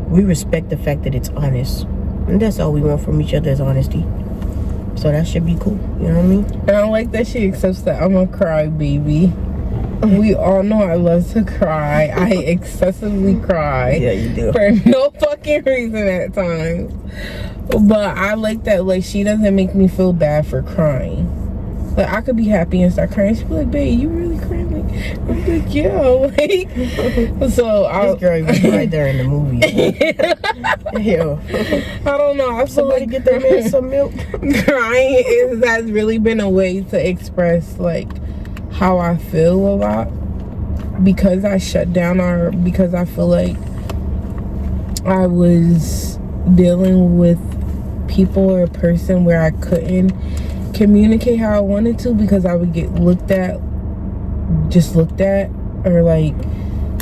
we respect the fact that it's honest, and that's all we want from each other is honesty. So that should be cool, you know what I mean? And I like that she accepts that I'm a cry baby. We all know I love to cry. I excessively cry. Yeah, you do. For no fucking reason at times. But I like that, like, she doesn't make me feel bad for crying. Like, I could be happy and start crying. She'd be like, babe, you really crying? Like, I'm like, yeah. Like, so This girl was right there in the movie. Yo. I don't know. I feel Somebody like get that man some milk. crying has really been a way to express, like, how I feel a lot, because I shut down, or because I feel like I was dealing with people or a person where I couldn't communicate how I wanted to, because I would get looked at, or like,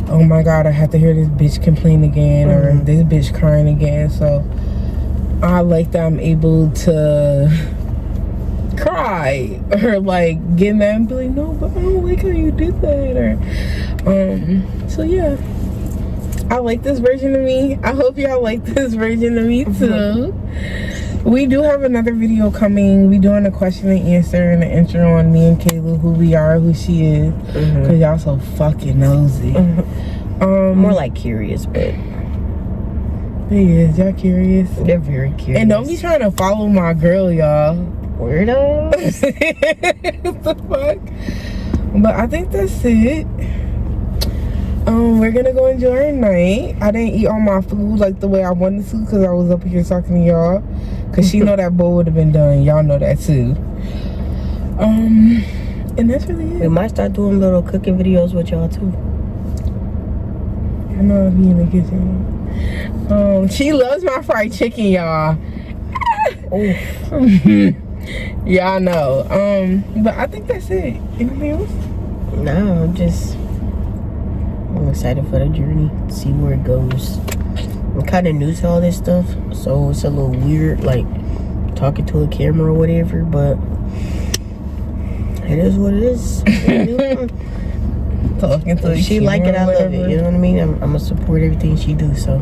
oh my god, I have to hear this bitch complain again, or this bitch crying again. So I like that I'm able to cry or like get mad and be like, no, but I don't like how you did that, or so yeah, I like this version of me. I hope y'all like this version of me too. We do have another video coming. We doing a question and answer and an intro on me and Kayla, who we are, who she is, because y'all so fucking nosy. More like curious, but is y'all curious? they're very curious. And don't be trying to follow my girl, y'all. Weirdos. What the fuck? But I think that's it. We're gonna go enjoy our night. I didn't eat all my food like the way I wanted to, because I was up here talking to y'all, because she know that bowl would have been done. Y'all know that too. And that's really it. We might start doing little cooking videos with y'all too. I know I'll be in the kitchen. She loves my fried chicken, y'all. Y'all know. But I think that's it. Anything else? No, I'm excited for the journey, see where it goes. I'm kind of new to all this stuff, so it's a little weird, like talking to a camera or whatever, but it is what it is. Talking to If she like it, I love it. You know what I mean? I'm gonna support everything she do, so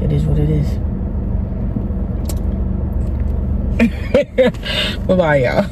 it is what it is. Bye-bye, y'all.